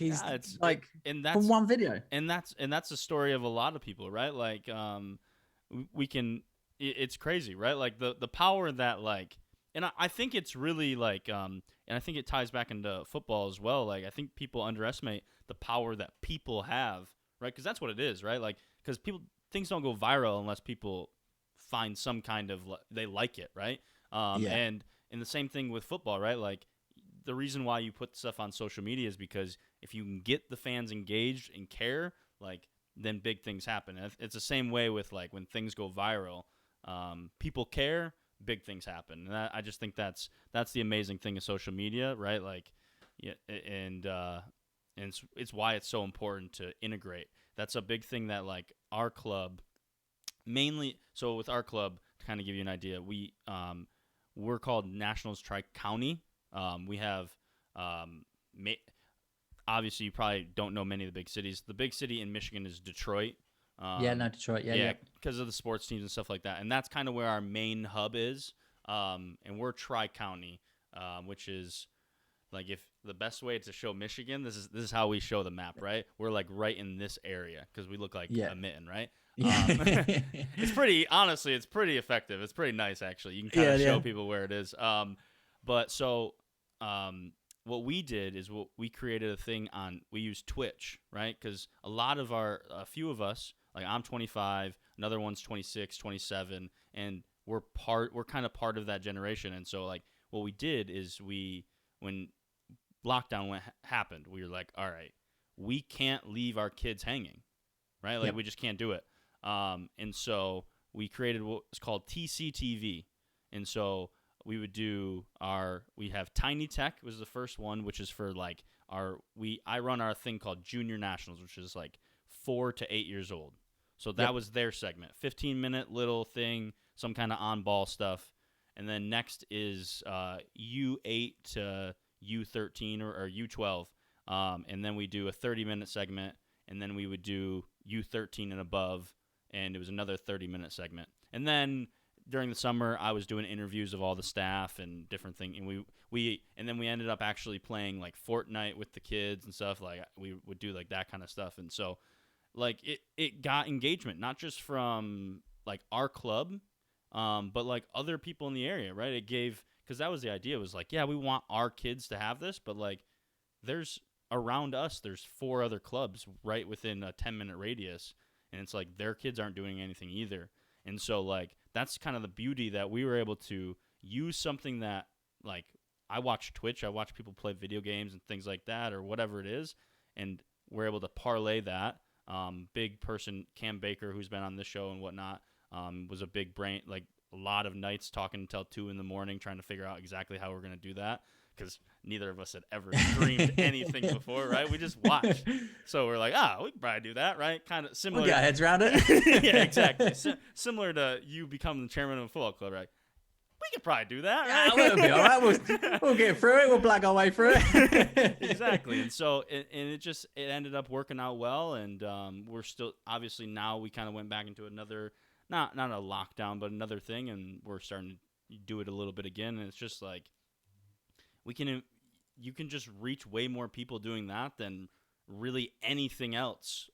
one video. And that's the story of a lot of people, right? Like we can. It's crazy, right? Like the power that like. And I think it's really like, and I think it ties back into football as well. Like, I think people underestimate the power that people have, right? Because that's what it is, right? Like, because things don't go viral unless people find some kind of, they like it, right? And the same thing with football, right? Like, the reason why you put stuff on social media is because if you can get the fans engaged and care, like, then big things happen. And it's the same way with, like, when things go viral, people care, big things happen. And I just think that's the amazing thing of social media, right? Like, yeah, and it's why it's so important to integrate. That's a big thing that like our club mainly. So with our club, to kind of give you an idea, we're called Nationals Tri-County. We have obviously you probably don't know many of the big cities. The big city in Michigan is Detroit. Detroit. Yeah. Because of the sports teams and stuff like that. And that's kind of where our main hub is. And we're Tri-County, which is like if the best way to show Michigan, this is how we show the map, right? We're like right in this area because we look like a mitten, right? It's pretty effective. It's pretty nice, actually. You can kind of show people where it is. What we did is we created a thing we use Twitch, right? Because a few of us, like I'm 25, another one's 26, 27, and we're kind of part of that generation. And so like what we did is when lockdown happened, we were like, all right, we can't leave our kids hanging, right? Like Yep. we just can't do it. And so we created what was called TCTV. And so we have Tiny Tech was the first one, which is for like I run our thing called Junior Nationals, which is like 4 to 8 years old. So that Yep. was their segment, 15-minute little thing, some kind of on ball stuff. And then next is U8 to U13 or U12. And then we do a 30-minute segment, and then we would do U13 and above, and it was another 30-minute segment. And then during the summer, I was doing interviews of all the staff and different things, and then we ended up actually playing like Fortnite with the kids and stuff. Like we would do like that kind of stuff, and so like it got engagement, not just from like our club, but like other people in the area, right? It gave, because that was the idea, was like, yeah, we want our kids to have this, but like there's around us, there's 4 other clubs right within a 10-minute radius, and it's like their kids aren't doing anything either. And so like that's kind of the beauty, that we were able to use something that, like, I watch Twitch, I watch people play video games and things like that, or whatever it is, and we're able to parlay that. Big person, Cam Baker, who's been on this show and whatnot, was a big brain, like a lot of nights talking until 2 in the morning trying to figure out exactly how we're going to do that, because neither of us had ever streamed anything before, right? We just watched. So we're like, we can probably do that, right? Kind of similar. We'll get our heads around it. Yeah, exactly. Similar to you becoming the chairman of a football club, right? We could probably do that, right? Yeah, we'll be all right. We'll get through it. We'll black our way through it. Exactly. And so it ended up working out well, and we're still, obviously now we kind of went back into another, not a lockdown, but another thing, and we're starting to do it a little bit again, and it's just like you can just reach way more people doing that than really anything else,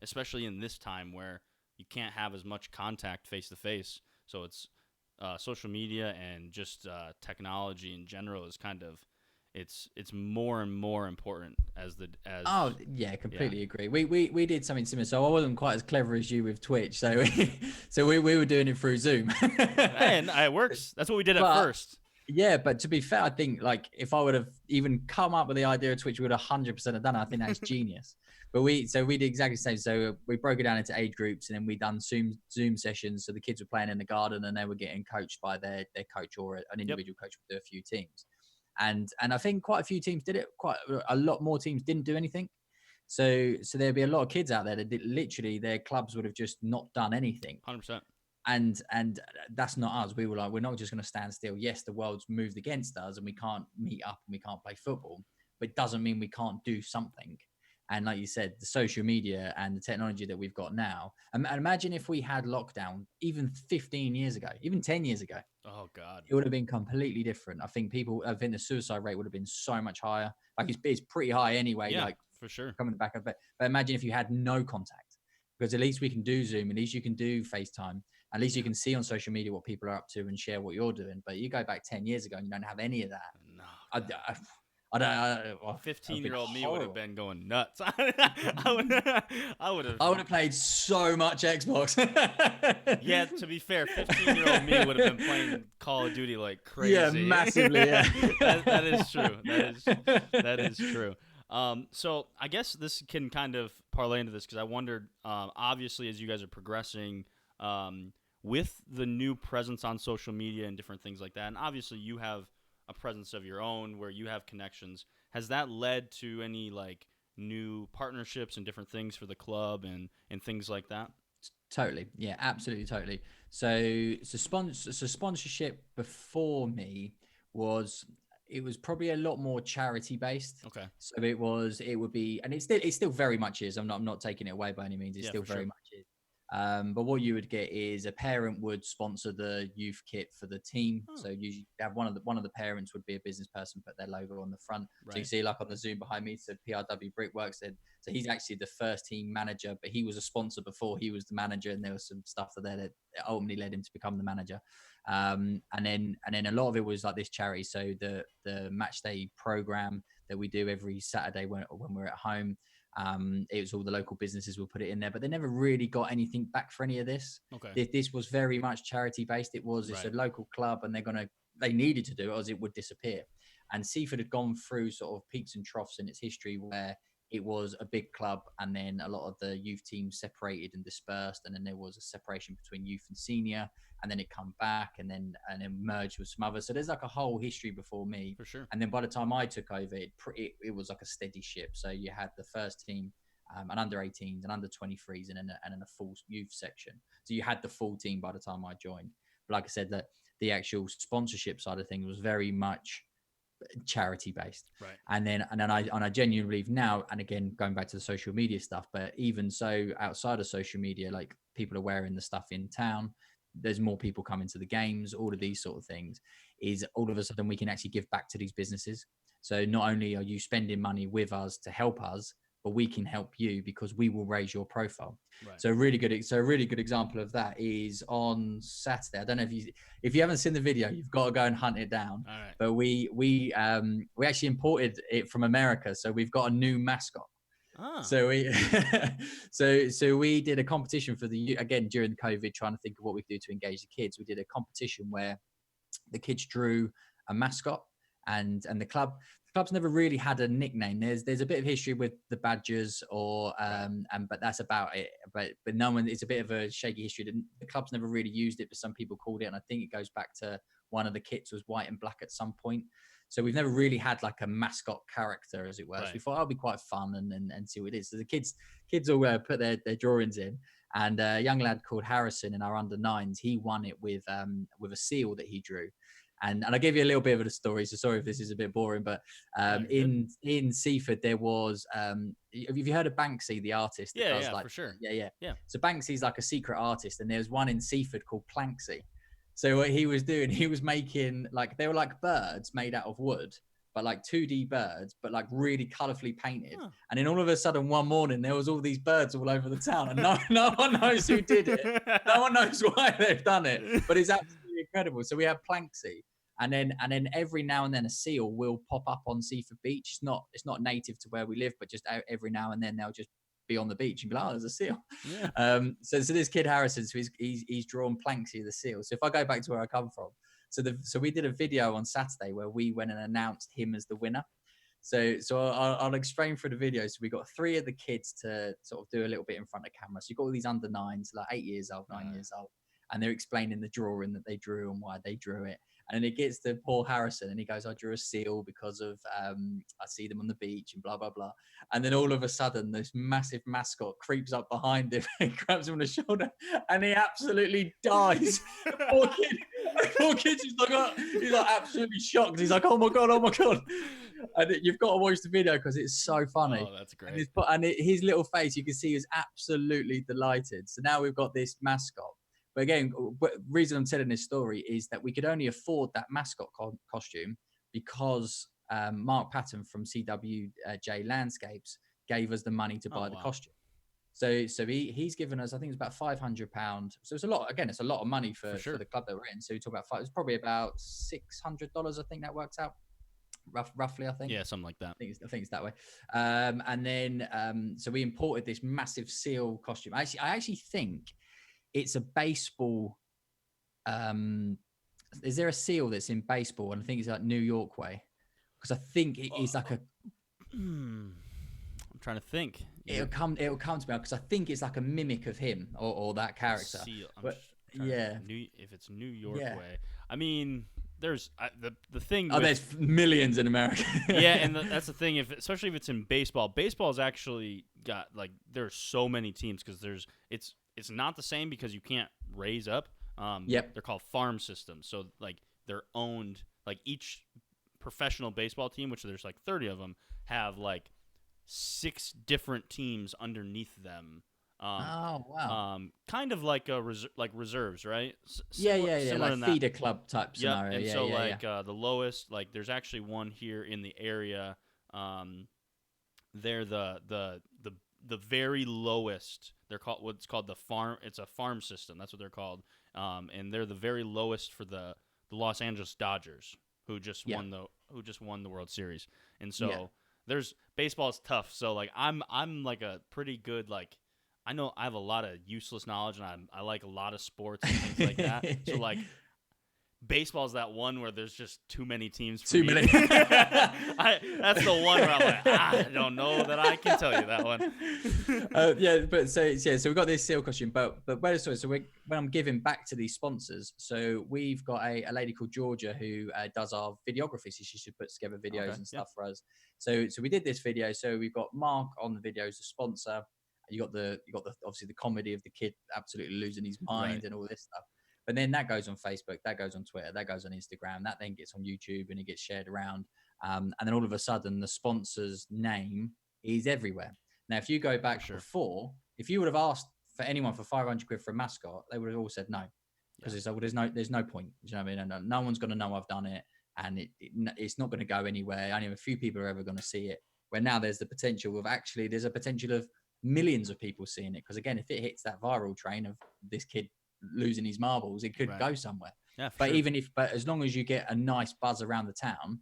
especially in this time where you can't have as much contact face to face. So it's social media and just technology in general is kind of, it's more and more important as. Oh yeah, completely agree. We did something similar. So I wasn't quite as clever as you with Twitch. So we were doing it through Zoom. And it works. That's what we did at first. Yeah, but to be fair, I think like if I would have even come up with the idea of Twitch, we would have 100% have done it. I think that's genius. But we did exactly the same. So we broke it down into age groups, and then we done Zoom sessions. So the kids were playing in the garden, and they were getting coached by their coach, or an individual coach would do a few teams. And I think quite a few teams did it. Quite a lot more teams didn't do anything. So there'd be a lot of kids out there that literally their clubs would have just not done anything. 100%. And that's not us. We were like, we're not just going to stand still. Yes, the world's moved against us, and we can't meet up and we can't play football, but it doesn't mean we can't do something. And like you said, the social media and the technology that we've got now. And imagine if we had lockdown even 15 years ago, even 10 years ago. Oh God, it would have been completely different. I think the suicide rate would have been so much higher. Like it's pretty high anyway. Yeah, like for sure. Coming back up, but imagine if you had no contact, because at least we can do Zoom, at least you can do FaceTime, at least you can see on social media what people are up to and share what you're doing. But you go back 10 years ago and you don't have any of that. No. I don't. 15-year-old me would have been going nuts. I would have played so much Xbox. Yeah, to be fair, 15-year-old me would have been playing Call of Duty like crazy. Yeah, massively. Yeah. that is true. That is true. So I guess this can kind of parlay into this, because I wondered, obviously, as you guys are progressing, with the new presence on social media and different things like that, and obviously you have a presence of your own where you have connections. Has that led to any like new partnerships and different things for the club and things like that? Totally. Yeah, absolutely. Totally. So sponsorship before me it was probably a lot more charity based. Okay. So it would be, and it still very much is. I'm not taking it away by any means. It still very much is. But what you would get is a parent would sponsor the youth kit for the team. So you have one of the parents would be a business person, put their logo on the front. Right. So you see, like on the Zoom behind me, said PRW Brickworks. So he's actually the first team manager, but he was a sponsor before he was the manager, and there was some stuff that ultimately led him to become the manager. And then a lot of it was like this charity. So the match day program that we do every Saturday when we're at home. It was all the local businesses will put it in there, but they never really got anything back for any of this. Okay. This was very much charity based. It's a Right. local club, and they needed to do it, or else it would disappear. And Seaford had gone through sort of peaks and troughs in its history where it was a big club, and then a lot of the youth teams separated and dispersed, and then there was a separation between youth and senior, and then it come back, and then merged with some others. So there's like a whole history before me. For sure. And then by the time I took over, it was like a steady ship. So you had the first team, an under 18s and under 23s, and then a full youth section. So you had the full team by the time I joined. But like I said, that the actual sponsorship side of things was very much charity based. Right. And then I genuinely believe now, and again going back to the social media stuff, but even so outside of social media, like people are wearing the stuff in town, there's more people coming to the games, all of these sort of things, is all of a sudden we can actually give back to these businesses. So not only are you spending money with us to help us, but we can help you because we will raise your profile. Right. So a really good example of that is on Saturday. I don't know if you haven't seen the video, you've got to go and hunt it down. All right. But we actually imported it from America, so we've got a new mascot. Ah. So we so we did a competition for again during COVID, trying to think of what we could do to engage the kids. We did a competition where the kids drew a mascot, and the club's never really had a nickname. There's a bit of history with the Badgers, but that's about it. But no one. It's a bit of a shaky history. The club's never really used it, but some people called it, and I think it goes back to one of the kits was white and black at some point. So we've never really had like a mascot character, as it were. Right. So we thought it'll be quite fun and see what it is. So the kids all put their drawings in, and a young lad called Harrison in our under 9s, he won it with a seal that he drew. And I'll give you a little bit of a story. So sorry if this is a bit boring, but in Seaford there was have you heard of Banksy, the artist? That does for sure. Yeah. So Banksy's like a secret artist, and there's one in Seaford called Planksy. So what he was doing, he was making like they were like birds made out of wood, but like 2D birds, but like really colorfully painted. Huh. And then all of a sudden one morning there was all these birds all over the town, and no one knows who did it. No one knows why they've done it, but it's absolutely incredible. So we have Planksy. And then every now and then a seal will pop up on Seaford Beach. It's not native to where we live, but just every now and then they'll just be on the beach and be like, oh, there's a seal. Yeah. So this kid Harrison, so he's drawn Planksy the seal. So if I go back to where I come from, so we did a video on Saturday where we went and announced him as the winner. So I'll explain through the video. So we got 3 of the kids to sort of do a little bit in front of camera. So you got all these under 9s, like 8 years old, 9 years old, and they're explaining the drawing that they drew and why they drew it. And then it gets to Paul Harrison, and he goes, I drew a seal because of I see them on the beach and blah, blah, blah. And then all of a sudden, this massive mascot creeps up behind him and grabs him on the shoulder, and he absolutely dies. The poor kid, he's like absolutely shocked. He's like, oh my God. And you've got to watch the video because it's so funny. Oh, that's great. His little face, you can see, is absolutely delighted. So now we've got this mascot. But again, the reason I'm telling this story is that we could only afford that mascot costume because Mark Patton from CWJ Landscapes gave us the money to buy the costume. So he's given us, I think it's about £500. So it's a lot. Again, it's a lot of money for the club that we're in. So we talk about it's probably about $600. I think that works out roughly. I think. Yeah, something like that. I think it's that way. And then so we imported this massive seal costume. I actually think it's a baseball. Is there a seal that's in baseball? And I think it's like New York way, because I think it is like a. I'm trying to think. It'll come to me because I think it's like a mimic of him or that character. Seal. If it's New York way, I mean, there's the thing. There's millions in America. Yeah, and that's the thing. Especially if it's in baseball, baseball's actually got like there's so many teams because it's not the same because you can't raise up. Yep. They're called farm systems. So, like, they're owned. Like, each professional baseball team, which there's like 30 of them, have like 6 different teams underneath them. Wow. Kind of like reserves, right? Yeah. Like feeder club type scenario. And so the lowest, like, there's actually one here in the area. They're the very lowest. They're called what's called the farm. It's a farm system. That's what they're called. And they're the very lowest for the Los Angeles Dodgers, who just won the World Series. And so baseball is tough. So like I'm like a pretty good like I know I have a lot of useless knowledge and I like a lot of sports and things like that. So like baseball's that one where there's just too many teams for Too me. many. That's the one where I'm like, I don't know that I can tell you that one. Yeah, but so we've got this seal costume, but where when I'm giving back to these sponsors, so we've got a lady called Georgia who does our videography, so she should put together videos Okay, and yeah. stuff for us. So we did this video. So we've got Mark on the video as a sponsor. You got the obviously the comedy of the kid absolutely losing his mind Right. and all this stuff. But then that goes on Facebook, that goes on Twitter, that goes on Instagram, that then gets on YouTube and it gets shared around. And then all of a sudden, the sponsor's name is everywhere. Now, if you go For back sure. before, if you would have asked for anyone for 500 quid for a mascot, they would have all said no, because Yeah. it's like, well, there's no point. Do you know what I mean? And no one's going to know I've done it, and it's not going to go anywhere. Only a few people are ever going to see it. Where now there's the potential of there's a potential of millions of people seeing it. Because again, if it hits that viral train of this kid losing his marbles, it could Right. go somewhere. Yeah, for But sure. but as long as you get a nice buzz around the town,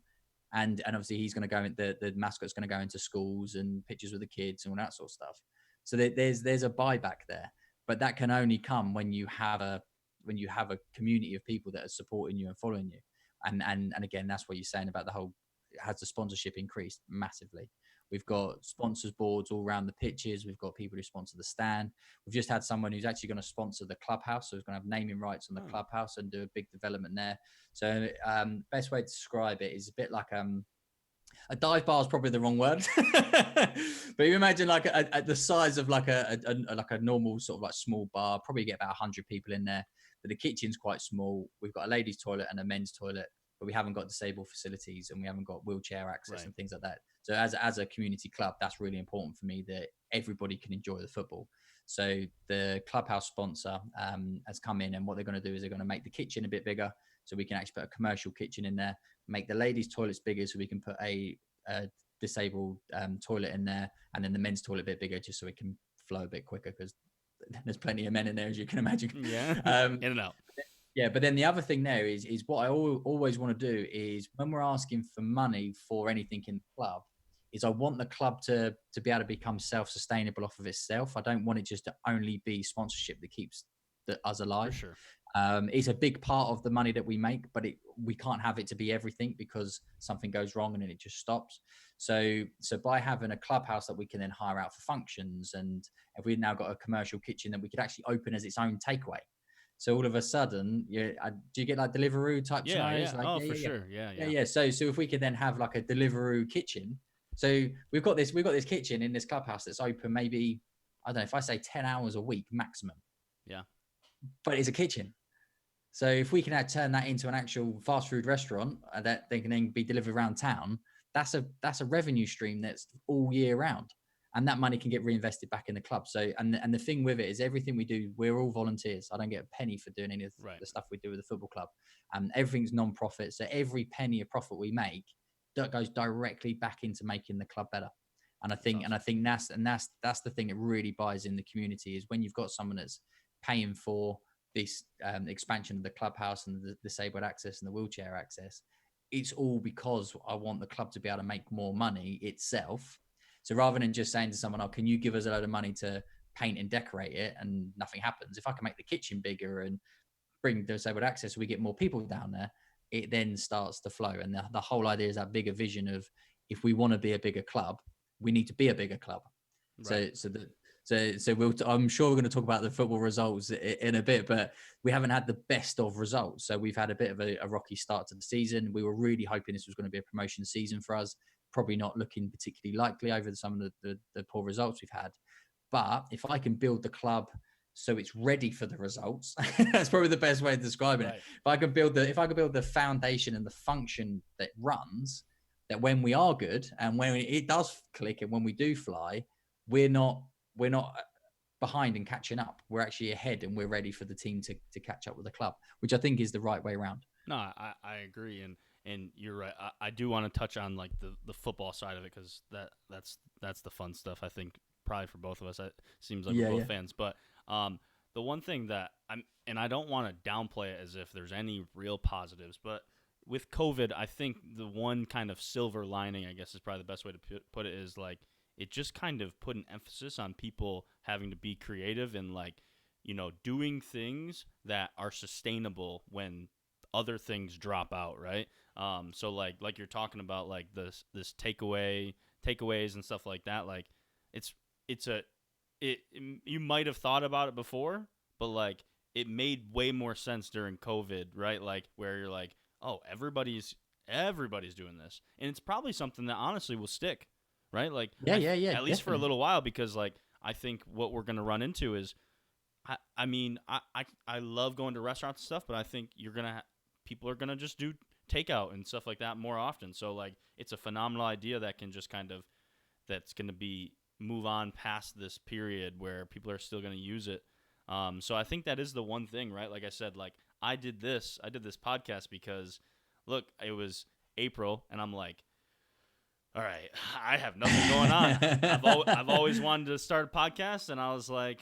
and obviously he's going to go in, the mascot's going to go into schools and pictures with the kids and all that sort of stuff. So there's a buyback there, but that can only come when you have a community of people that are supporting you and following you. And again, that's what you're saying about the whole, has the sponsorship increased massively. We've got sponsors boards all around the pitches. We've got people who sponsor the stand. We've just had someone who's actually going to sponsor the clubhouse. So he's going to have naming rights on the clubhouse and do a big development there. So best way to describe it is a bit like a dive bar is probably the wrong word, but you imagine like the size of like a normal sort of like small bar. Probably get about 100 people in there, but the kitchen's quite small. We've got a ladies' toilet and a men's toilet, but we haven't got disabled facilities and we haven't got wheelchair access and things like that. So as a community club, that's really important for me, that everybody can enjoy the football. So the clubhouse sponsor has come in, and what they're going to do is they're going to make the kitchen a bit bigger, so we can actually put a commercial kitchen in there, make the ladies' toilets bigger, so we can put a disabled toilet in there, and then the men's toilet a bit bigger, just so it can flow a bit quicker, because there's plenty of men in there, as you can imagine. Yeah. In and out. Yeah, but then the other thing there is what I always want to do is, when we're asking for money for anything in the club, is I want the club to be able to become self-sustainable off of itself. I don't want it just to only be sponsorship that keeps us alive. For sure. It's a big part of the money that we make, but we can't have it to be everything, because something goes wrong and then it just stops. So by having a clubhouse that we can then hire out for functions, and if we've now got a commercial kitchen that we could actually open as its own takeaway. So all of a sudden, do you get like Deliveroo type scenarios? Yeah. Like, For sure. Yeah. yeah. So if we could then have like a Deliveroo kitchen. So we've got this kitchen in this clubhouse that's open maybe, I don't know, if I say 10 hours a week maximum. Yeah. But it's a kitchen. So if we can turn that into an actual fast food restaurant that they can then be delivered around town, that's a revenue stream that's all year round, and that money can get reinvested back in the club. So and the thing with it is, everything we do, we're all volunteers. I don't get a penny for doing any of the stuff we do with the football club, and everything's non-profit. So every penny of profit we make, that goes directly back into making the club better. And I think that's the thing that really buys in the community, is when you've got someone that's paying for this expansion of the clubhouse and the disabled access and the wheelchair access. It's all because I want the club to be able to make more money itself. So rather than just saying to someone, "Oh, can you give us a load of money to paint and decorate it?" and nothing happens. If I can make the kitchen bigger and bring disabled access so we get more people down there, it then starts to flow. And the whole idea is that bigger vision of, if we want to be a bigger club, we need to be a bigger club. Right. So I'm sure we're going to talk about the football results in a bit, but we haven't had the best of results. So we've had a bit of a rocky start to the season. We were really hoping this was going to be a promotion season for us. Probably not looking particularly likely over some of the poor results we've had. But if I can build the club so it's ready for the results, that's probably the best way of describing it. If I could build the foundation and the function that runs, that when we are good and when it does click and when we do fly, we're not behind and catching up. We're actually ahead, and we're ready for the team to catch up with the club, which I think is the right way around. No, I agree, and you're right. I do want to touch on like the football side of it, because that's the fun stuff. I think probably for both of us, it seems like we're both fans. But the one thing that I don't want to downplay it as if there's any real positives, but with COVID, I think the one kind of silver lining, I guess is probably the best way to put it, is like it just kind of put an emphasis on people having to be creative and like, doing things that are sustainable when other things drop out, right? So like you're talking about like this takeaways and stuff like that. Like it's it's a it you might have thought about it before, but like it made way more sense during COVID, right? Like where you're like, oh, everybody's doing this, and it's probably something that honestly will stick, right? Like Yeah, at least for a definitely. little while, because like I think what we're gonna run into is, I mean, I love going to restaurants and stuff, but I think people are gonna just do takeout and stuff like that more often. So like it's a phenomenal idea that can just kind of that's gonna be move on past this period where people are still gonna use it. So I think that is the one thing, right? Like I said, like I did this podcast because, look, it was April, and I'm like, all right, I have nothing going on. I've always wanted to start a podcast, and I was like,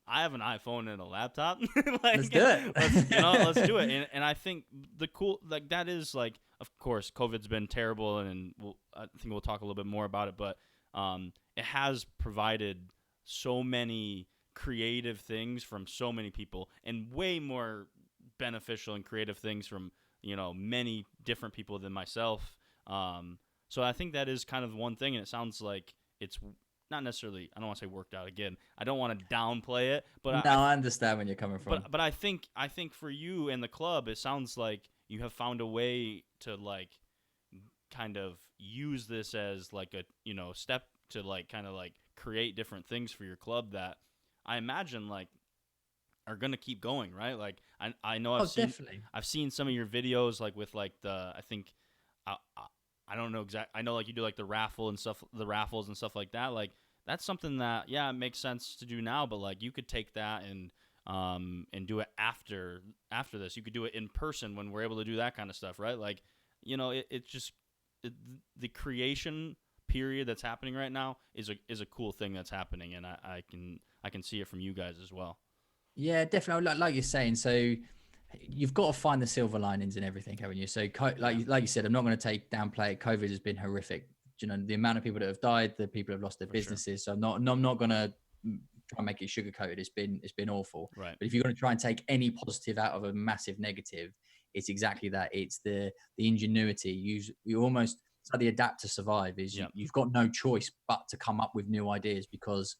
I have an iPhone and a laptop. Let's Like, do let's do it. it. And I think the cool, like, that is like, of course, COVID's been terrible, and I think we'll talk a little bit more about it. But it has provided so many creative things from so many people, and way more beneficial and creative things from many different people than myself. So I think that is kind of one thing, and it sounds like it's not necessarily. I don't want to say worked out again. I don't want to downplay it, but No, I understand where you're coming from. but I think for you and the club, it sounds like you have found a way to like kind of use this as like a step to like kind of like create different things for your club that I imagine like are gonna keep going, right? Like I know Oh, definitely. I've seen some of your videos like with like I think I don't know exact. I know like you do like the raffle and stuff, the raffles and stuff like that. Like that's something that it makes sense to do now, but like you could take that and do it after this. You could do it in person when we're able to do that kind of stuff, right? Like it's just it, the creation period that's happening right now is a cool thing that's happening, and I can see it from you guys as well. Yeah, definitely. Like you're saying, so you've got to find the silver linings in everything, haven't you? So, Yeah, like you said, I'm not going to take downplay it. COVID has been horrific. The amount of people that have died, the people have lost their for sure. businesses. So I'm not going to try and make it sugar coated. It's been awful. Right. But if you're going to try and take any positive out of a massive negative, it's exactly that. It's the ingenuity. You almost, it's like the adapt to survive. Is Yeah. you've got no choice but to come up with new ideas because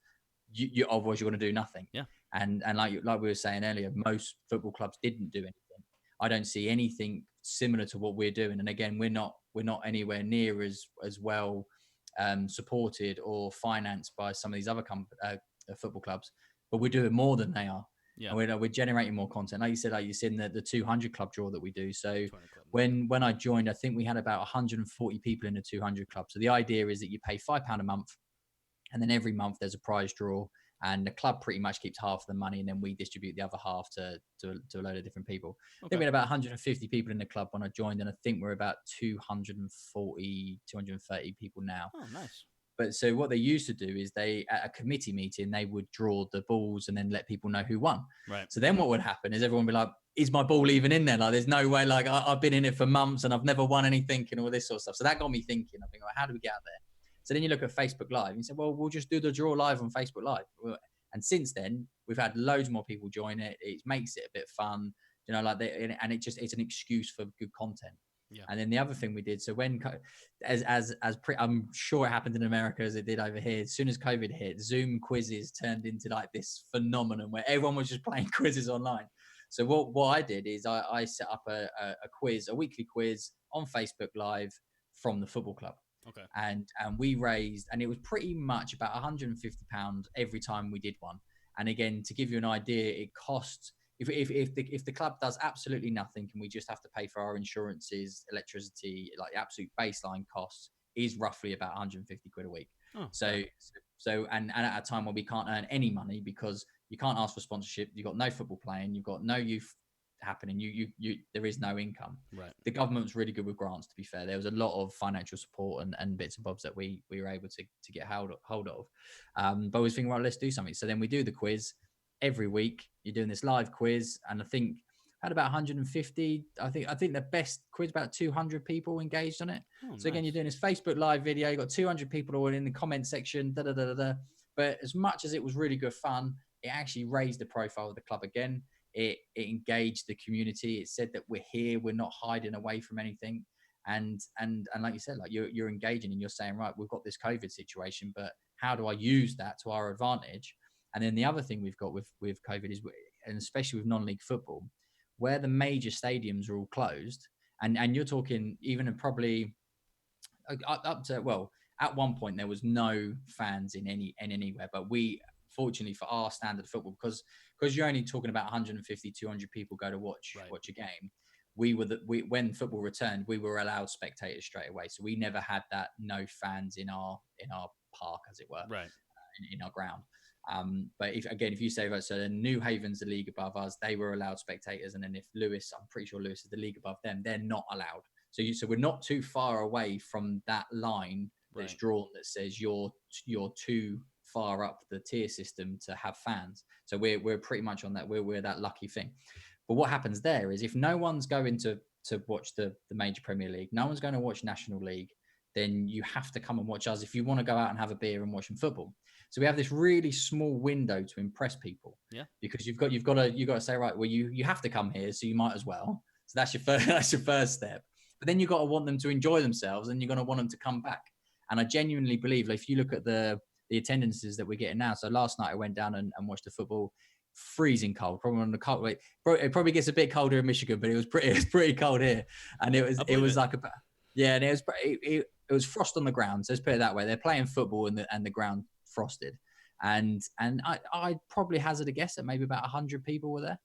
you otherwise you're going to do nothing. Yeah. And like we were saying earlier, most football clubs didn't do anything. I don't see anything similar to what we're doing. And again, we're not anywhere near as well supported or financed by some of these other football clubs, but we're doing more than they are. Yeah. And we're generating more content. Like you said in the 200 club draw that we do. So 200 club. when I joined, I think we had about 140 people in the 200 club. So the idea is that you pay £5 a month, and then every month there's a prize draw, and the club pretty much keeps half of the money, and then we distribute the other half to a load of different people. I think Okay. we had about 150 people in the club when I joined, and I think we're about 240, 230 people now. Oh, nice. But so what they used to do is they, at a committee meeting, they would draw the balls and then let people know who won. Right. So then what would happen is everyone would be like, is my ball even in there? Like, there's no way. Like, I've been in it for months and I've never won anything and all this sort of stuff. So that got me thinking. I think, well, how do we get out there? So then you look at Facebook Live and you say, well, we'll just do the draw live on Facebook Live. And since then, we've had loads more people join it. It makes it a bit fun, and it's an excuse for good content. Yeah. And then the other thing we did, so when, I'm sure it happened in America as it did over here. As soon as COVID hit, Zoom quizzes turned into like this phenomenon where everyone was just playing quizzes online. So what I did is I set up a quiz, a weekly quiz on Facebook Live from the football club. Okay. And we raised, and it was pretty much about £150 every time we did one. And again, to give you an idea, it costs, if the club does absolutely nothing and we just have to pay for our insurances, electricity, like the absolute baseline costs is roughly about 150 quid a week. Oh, so yeah. and at a time where we can't earn any money because you can't ask for sponsorship, you've got no football playing, you've got no youth happening, you there is no income. Right. The government was really good with grants, to be fair. There was a lot of financial support and bits and bobs that we were able to get hold of. But I was thinking, right, let's do something. So then we do the quiz every week. You're doing this live quiz, and I think had about 150. I think the best quiz, about 200 people engaged on it. Oh, So again, you're nice. doing this Facebook Live video. You got 200 people all in the comment section. Da da da da da. But as much as it was really good fun, it actually raised the profile of the club again. It engaged the community. It said that we're here. We're not hiding away from anything. And like you said, like you're engaging and you're saying, right, we've got this COVID situation, but how do I use that to our advantage? And then the other thing we've got with COVID is, and especially with non-league football, where the major stadiums are all closed, and you're talking even probably up to, well, at one point there was no fans in anywhere, but we, fortunately for our standard football, because you're only talking about 150 200 people go to Right. watch a game. We when football returned, we were allowed spectators straight away, so we never had that no fans in our park, as it were, Right. in our ground. But if you say that, so then New Haven's the league above us, they were allowed spectators, and then if Lewis, I'm pretty sure Lewis is the league above them, they're not allowed. So we're not too far away from that line that's Right. drawn that says you're too far up the tier system to have fans. So we're pretty much on that. We're that lucky thing. But what happens there is, if no one's going to watch the major Premier League, no one's going to watch National League, then you have to come and watch us if you want to go out and have a beer and watch some football. So we have this really small window to impress people, Yeah. because you've got to say, right, well, you have to come here, so you might as well. So that's your first that's your first step. But then you've got to want them to enjoy themselves, and you're going to want them to come back. And I genuinely believe, like, if you look at the attendances that we're getting now. So last night I went down and watched the football. Freezing cold, probably on the cold. Wait, it probably gets a bit colder in Michigan, but it was pretty cold here, and it I was believe it. like yeah, and it was frost on the ground. So let's put it that way. They're playing football and the ground frosted, and I probably hazard a guess that maybe about 100 people were there.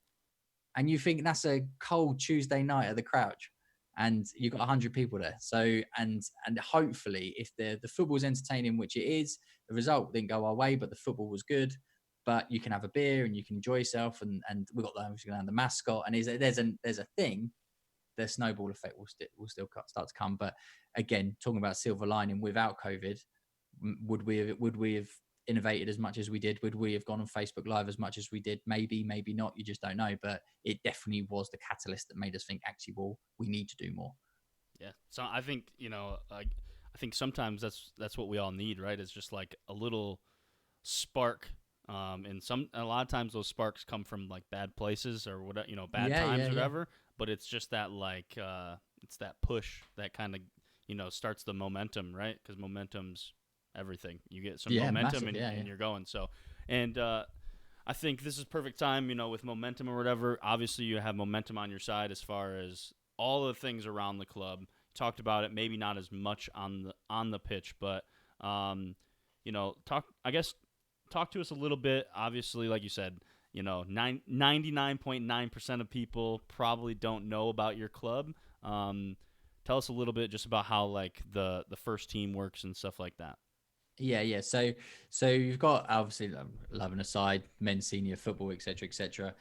And you think that's a cold Tuesday night at the Crouch, and you've got 100 people there. So and hopefully, if the football's entertaining, which it is, the result didn't go our way, but the football was good. But you can have a beer and you can enjoy yourself, and we've got the mascot, and there's a thing. The snowball effect will still start to come. But again, talking about silver lining, without COVID, would we have innovated as much as we did? Would we have gone on Facebook Live as much as we did? Maybe, maybe not. You just don't know. But it definitely was the catalyst that made us think, actually, well, we need to do more. Yeah. So I think I think sometimes that's what we all need, right? It's just like a little spark. And a lot of times those sparks come from like bad places or whatever, bad Yeah, times yeah, or yeah. whatever. But it's just that like it's that push that kind of starts the momentum, right? Because momentum's everything. You get some Yeah, momentum massive. Yeah, yeah. and you're going. So, and I think this is perfect time, with momentum or whatever. Obviously, you have momentum on your side as far as all the things around the club. Talked about it, maybe not as much on the pitch, but talk. I guess talk to us a little bit. Obviously, like you said, 99.9% of people probably don't know about your club. Tell us a little bit just about how like the first team works and stuff like that. Yeah, yeah. So you've got, obviously, loving aside, men's senior football, etc., etc.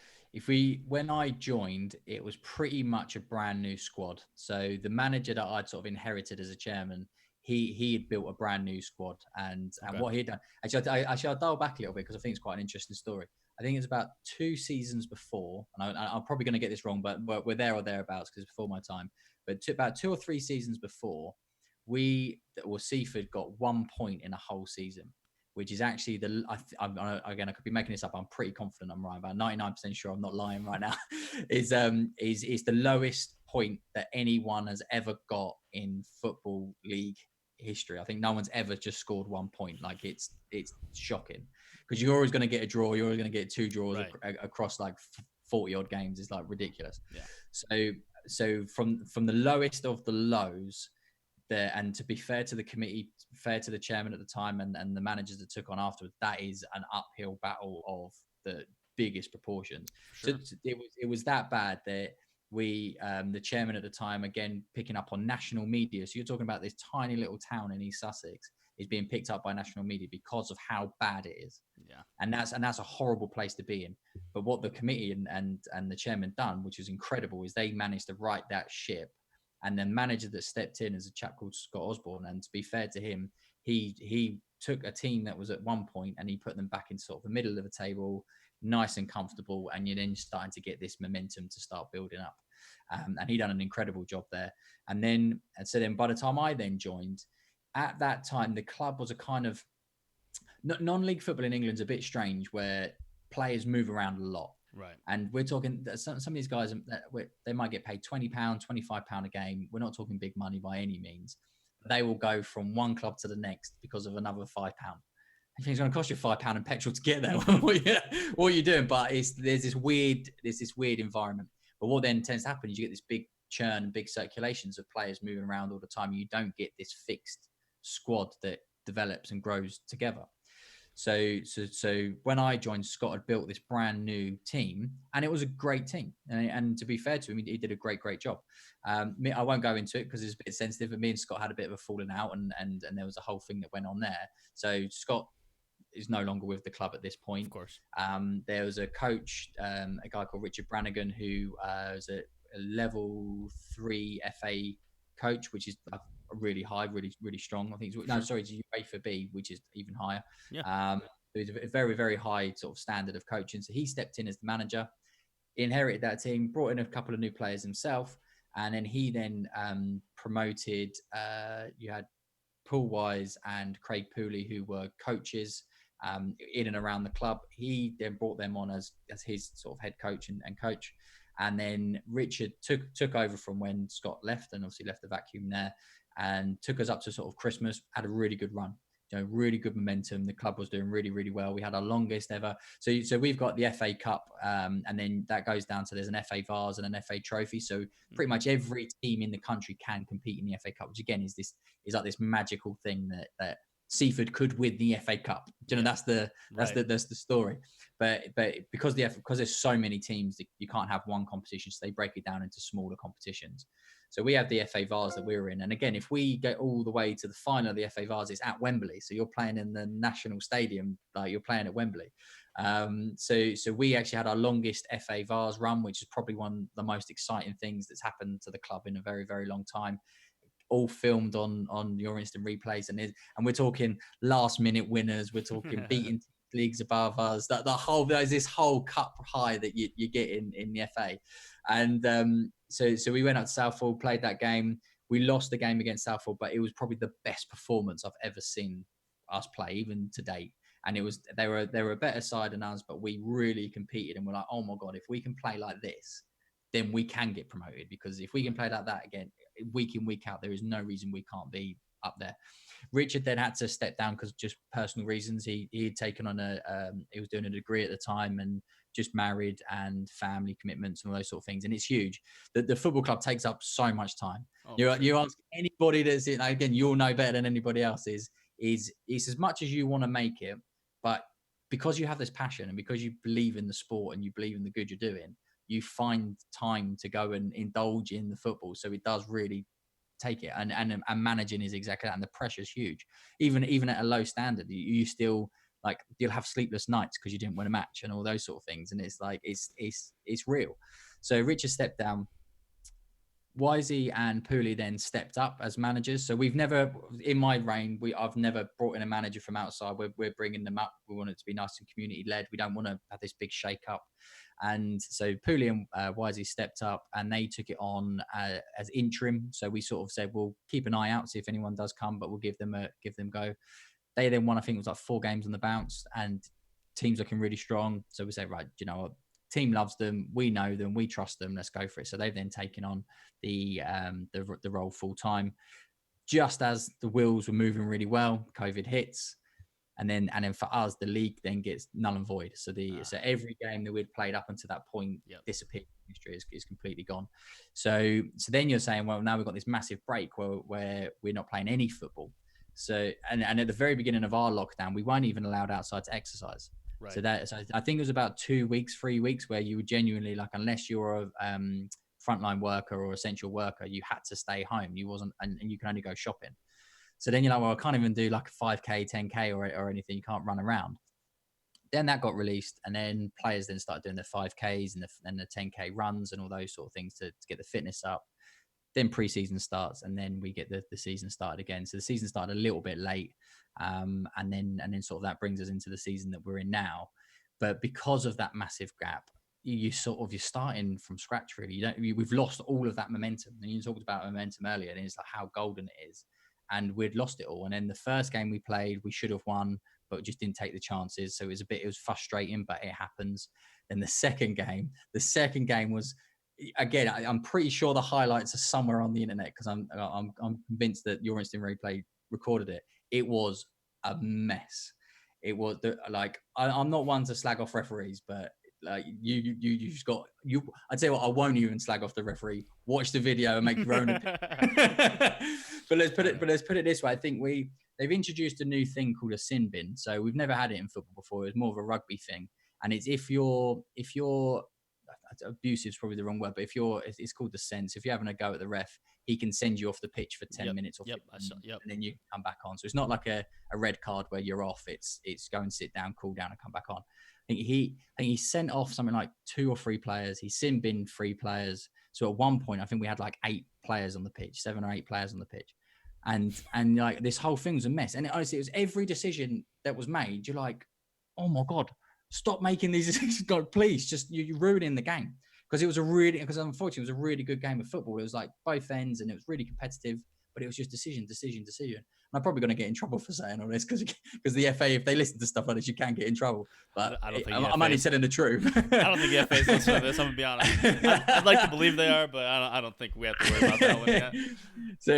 When I joined, it was pretty much a brand new squad. So the manager that I'd sort of inherited as a chairman, he had built a brand new squad, and Okay. what he'd done. Actually, I'll dial back a little bit because I think it's quite an interesting story. I think it's about 2 seasons before, and I'm probably going to get this wrong, but we're there or thereabouts because it's before my time. But about 2 or 3 seasons before, Seaford got 1 point in a whole season, which is actually again, I could be making this up. I'm pretty confident I'm right. About 99% sure I'm not lying right now. is the lowest point that anyone has ever got in football league history. I think no one's ever just scored 1 point. Like, it's shocking, because you're always going to get a draw. You're always going to get two draws Right. across like 40 odd games. It's like ridiculous. Yeah. So from the lowest of the lows there, and to be fair to the committee, fair to the chairman at the time, and the managers that took on afterwards, that is an uphill battle of the biggest proportions. For So sure. it was that bad that the chairman at the time, again picking up on national media. So you're talking about this tiny little town in East Sussex is being picked up by national media because of how bad it is. Yeah. And that's a horrible place to be in. But what the committee and the chairman done, which is incredible, is they managed to right that ship. And the manager that stepped in is a chap called Scott Osborne. And to be fair to him, he took a team that was at 1 point and he put them back in sort of the middle of the table, nice and comfortable, and you're then starting to get this momentum to start building up. And he done an incredible job there. So then by the time I then joined, at that time, the club was a kind of non-league football in England's a bit strange, where players move around a lot. Right. And we're talking that some of these guys, they might get paid £20, £25 a game. We're not talking big money by any means. They will go from one club to the next because of another £5. I think it's going to cost you £5 in petrol to get there. What are you doing? But there's this weird environment. But what then tends to happen is you get this big churn and big circulations of players moving around all the time. You don't get this fixed squad that develops and grows together. So when I joined, Scott had built this brand new team, and it was a great team. And to be fair to him, he did a great job. I won't go into it because it's a bit sensitive. But me and Scott had a bit of a falling out, and there was a whole thing that went on there. So Scott is no longer with the club at this point. Of course. There was a coach, a guy called Richard Brannigan, who was a level 3 FA coach, which is really high, really strong. I think it's UEFA B, which is even higher. Yeah. It was a very, very high sort of standard of coaching. So he stepped in as the manager, inherited that team, brought in a couple of new players himself, and then he promoted. You had Paul Wise and Craig Pooley, who were coaches in and around the club. He then brought them on as his sort of head coach and coach. And then Richard took over from when Scott left, and obviously left the vacuum there, and took us up to sort of Christmas. Had a really good run, really good momentum. The club was doing really, really well. We had our longest ever. So we've got the FA Cup, and then that goes down to there's an FA Vase and an FA Trophy. So pretty much every team in the country can compete in the FA Cup, which again is like this magical thing that Seaford could win the FA Cup. That's the story. But because there's so many teams, you can't have one competition, so they break it down into smaller competitions. So we have the FA Vase that we're in, and again, if we get all the way to the final of the FA Vase, it's at Wembley. So you're playing in the National Stadium, like you're playing at Wembley. So we actually had our longest FA Vase run, which is probably one of the most exciting things that's happened to the club in a very, very long time. All filmed on your instant replays, and we're talking last minute winners. We're talking beating leagues above us. There's this whole cup high that you get in the FA, and so we went out to Southall, played that game. We lost the game against Southall, but it was probably the best performance I've ever seen us play, even to date. And they were a better side than us, but we really competed, and we're like, oh my god, if we can play like this, then we can get promoted. Because if we can play like that again, week in, week out, there is no reason we can't be up there. Richard then had to step down because just personal reasons. He had taken on he was doing a degree at the time, and just married, and family commitments and all those sort of things. And it's huge. The football club takes up so much time. You ask anybody that's in, again, you'll know better than anybody else, is as much as you want to make it, but because you have this passion and because you believe in the sport and you believe in the good you're doing, you find time to go and indulge in the football. So it does really take it, and managing is exactly that. And the pressure's huge. Even at a low standard, you still, like, you'll have sleepless nights because you didn't win a match and all those sort of things. And it's like, it's real. So Richard stepped down. Wisey and Pooley then stepped up as managers. So we've never, in my reign, I've never brought in a manager from outside. We're bringing them up. We want it to be nice and community led. We don't want to have this big shake up. And so Pooley and Wisey stepped up, and they took it on as interim. So we sort of said, we'll keep an eye out, see if anyone does come, but we'll give them go. They then won, I think it was like 4 games on the bounce, and teams looking really strong. So we said, right, you know what? Team loves them, we know them, we trust them, let's go for it. So they've then taken on the role full time. Just as the wheels were moving really well, COVID hits, and then for us, the league then gets null and void. So so every game that we'd played up until that point disappeared. History is completely gone. So then you're saying, well, now we've got this massive break where we're not playing any football. So and at the very beginning of our lockdown, we weren't even allowed outside to exercise. Right. So I think it was about 2 weeks, 3 weeks, where you were genuinely, like, unless you're a frontline worker or essential worker, you had to stay home. You wasn't, and you can only go shopping. So then you're like, well, I can't even do like a 5K, 10K or anything. You can't run around. Then that got released, and then players then started doing the 5Ks and the 10K runs and all those sort of things to get the fitness up. Then pre-season starts, and then we get the season started again. So the season started a little bit late, and then sort of that brings us into the season that we're in now. But because of that massive gap, you're starting from scratch really. We've lost all of that momentum. And you talked about momentum earlier, and it's like how golden it is. And we'd lost it all. And then the first game we played, we should have won, but just didn't take the chances. So it was frustrating, but it happens. Then the second game was, again, I'm pretty sure the highlights are somewhere on the internet because I'm convinced that your instant replay recorded it. It was a mess. It was like I'm not one to slag off referees, but like you just got you. I'd say, well, I won't even slag off the referee. Watch the video and make your own opinion. But let's put it this way. I think they've introduced a new thing called a sin bin. So we've never had it in football before. It's more of a rugby thing, and it's if you're abusive is probably the wrong word, but it's called the sense. If you're having a go at the ref, he can send you off the pitch for 10 minutes or 15 minutes, and then you come back on. So it's not like a red card where you're off. It's go and sit down, cool down, and come back on. I think he sent off something like 2 or 3 players. He sin binned 3 players. So at one point, I think we had like 8 players on the pitch, 7 or 8 players on the pitch. And like this whole thing was a mess. And honestly, it was every decision that was made. You're like, oh my God, stop making these decisions. God, please, just you're ruining the game. Because unfortunately, it was a really good game of football. It was like both ends and it was really competitive, but it was just decision. And I'm probably going to get in trouble for saying all this because the FA, if they listen to stuff like this, you can get in trouble. But I'm only telling the truth. I don't think the FA is listening to this. I'm going to be honest. I'd like to believe they are, but I don't think we have to worry about that one yet. So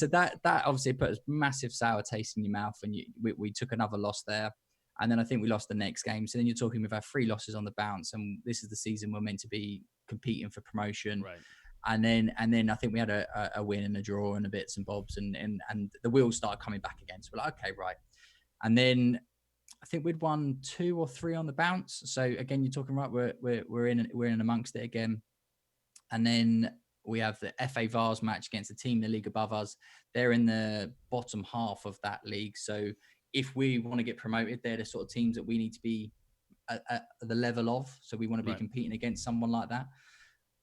that obviously put a massive sour taste in your mouth, and we took another loss there. And then I think we lost the next game. So then you're talking, we've had 3 losses on the bounce, and this is the season we're meant to be competing for promotion. Right. And then I think we had a win and a draw and a bits and bobs, and the wheels started coming back again. So we're like, okay, right. And then I think we'd won 2 or 3 on the bounce. So again, you're talking, right, we're in amongst it again. And then we have the FA Vars match against the team in the league above us. They're in the bottom half of that league. So if we want to get promoted, they're the sort of teams that we need to be at the level of. So we want to be competing against someone like that.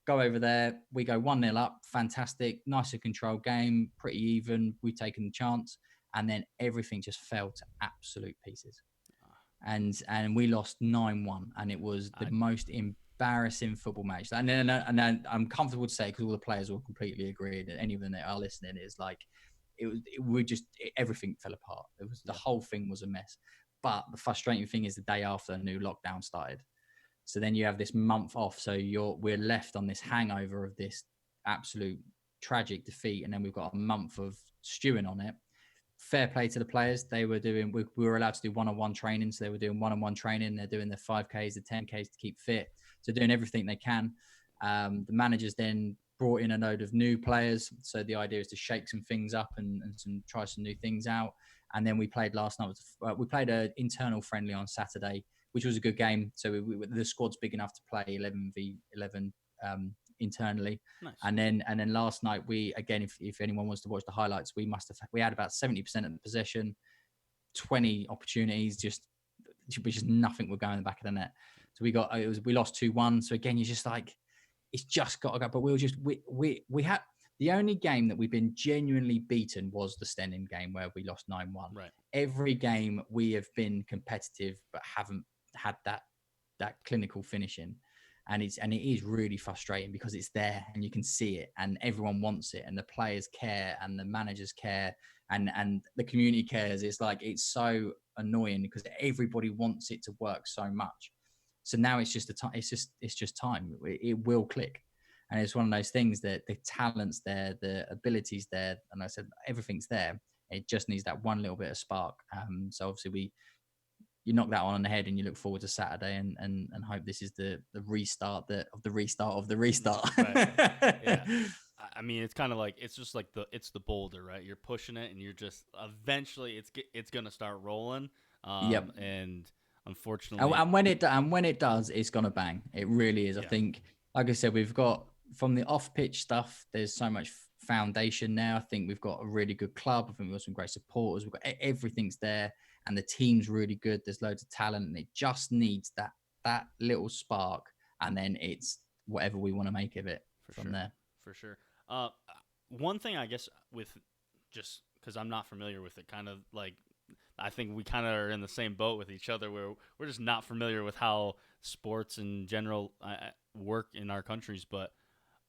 Go over there. We go 1-0 up. Fantastic. Nice and controlled game. Pretty even. We've taken the chance. And then everything just fell to absolute pieces. And we lost 9-1. And it was the most embarrassing football match. And then I'm comfortable to say, because all the players will completely agree, that any of them that are listening is like, everything fell apart. The whole thing was a mess. But the frustrating thing is the day after, a new lockdown started. So then you have this month off. So we're left on this hangover of this absolute tragic defeat. And then we've got a month of stewing on it. Fair play to the players. We were allowed to do one-on-one training. So they were doing one-on-one training. They're doing their 5Ks, the 10Ks to keep fit. So doing everything they can. The managers then brought in a load of new players. So the idea is to shake some things up and try some new things out. And then we played last night. We played an internal friendly on Saturday, which was a good game. So the squad's big enough to play 11v11 internally. Nice. And then last night, if anyone wants to watch the highlights, we had about 70% of the possession, 20 opportunities, just nothing would go in the back of the net. So we lost 2-1. So again, you're just like, it's just got to go. But we had the only game that we've been genuinely beaten was the Stenning game where we lost 9-1. Right. Every game we have been competitive, but haven't had that clinical finishing. And it is really frustrating because it's there and you can see it and everyone wants it and the players care and the managers care and the community cares. It's like, it's so annoying because everybody wants it to work so much. So now it's just it's just time. It will click. And it's one of those things that the talent's there, the ability's there. And I said, everything's there. It just needs that one little bit of spark. So obviously you knock that on the head and you look forward to Saturday and hope this is the restart of the restart of the restart. Right. Yeah. I mean, it's kind of like, it's just like it's the boulder, right? You're pushing it and you're just, eventually it's going to start rolling. Yep. And unfortunately. And when it does, it's going to bang. It really is. Yeah. I think, like I said, we've got from the off pitch stuff, there's so much foundation now. I think we've got a really good club. I think we've got some great supporters. We've got everything's there. And the team's really good. There's loads of talent, and it just needs that little spark, and then it's whatever we want to make of it from there. For sure. One thing I guess with just because I'm not familiar with it, kind of like I think we kind of are in the same boat with each other, where we're just not familiar with how sports in general work in our countries. But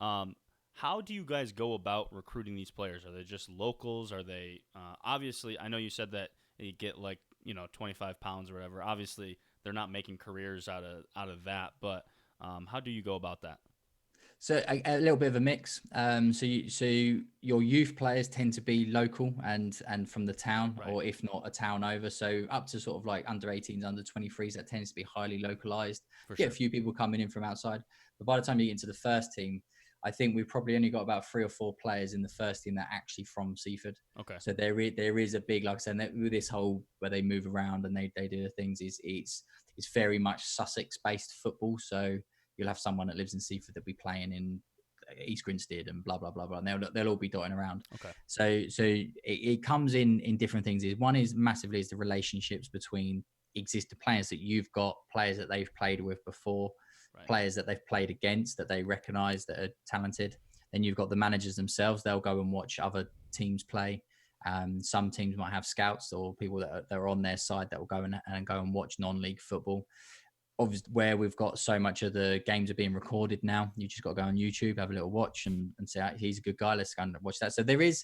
um, how do you guys go about recruiting these players? Are they just locals? Are they obviously? I know you said that you get like 25 pounds or whatever. Obviously, they're not making careers out of that. But how do you go about that? So a little bit of a mix. So your youth players tend to be local and from the town, Right. or if not a town over. So up to sort of like under 18s, under 23s, that tends to be highly localized. For Get a sure. few people coming in from outside, but by the time you get into the first team, I think we've probably only got about 3 or 4 players in the first team that are actually from Seaford. Okay. So there is a big, like I said, with this whole where they move around and they do the things, is it's very much Sussex based football. So you'll have someone that lives in Seaford that will be playing in East Grinstead and blah blah blah blah. And they'll all be dotting around. Okay. So it comes in different things. One is massively is the relationships between existing players that you've got, players that they've played with before, Right. players that they've played against that they recognise that are talented. Then you've got the managers themselves. They'll go and watch other teams play. Some teams might have scouts or people that are on their side that will go and watch non-league football. Obviously, where we've got so much of the games are being recorded now, you just got to go on YouTube, have a little watch, and say he's a good guy. Let's go and watch that. So there is,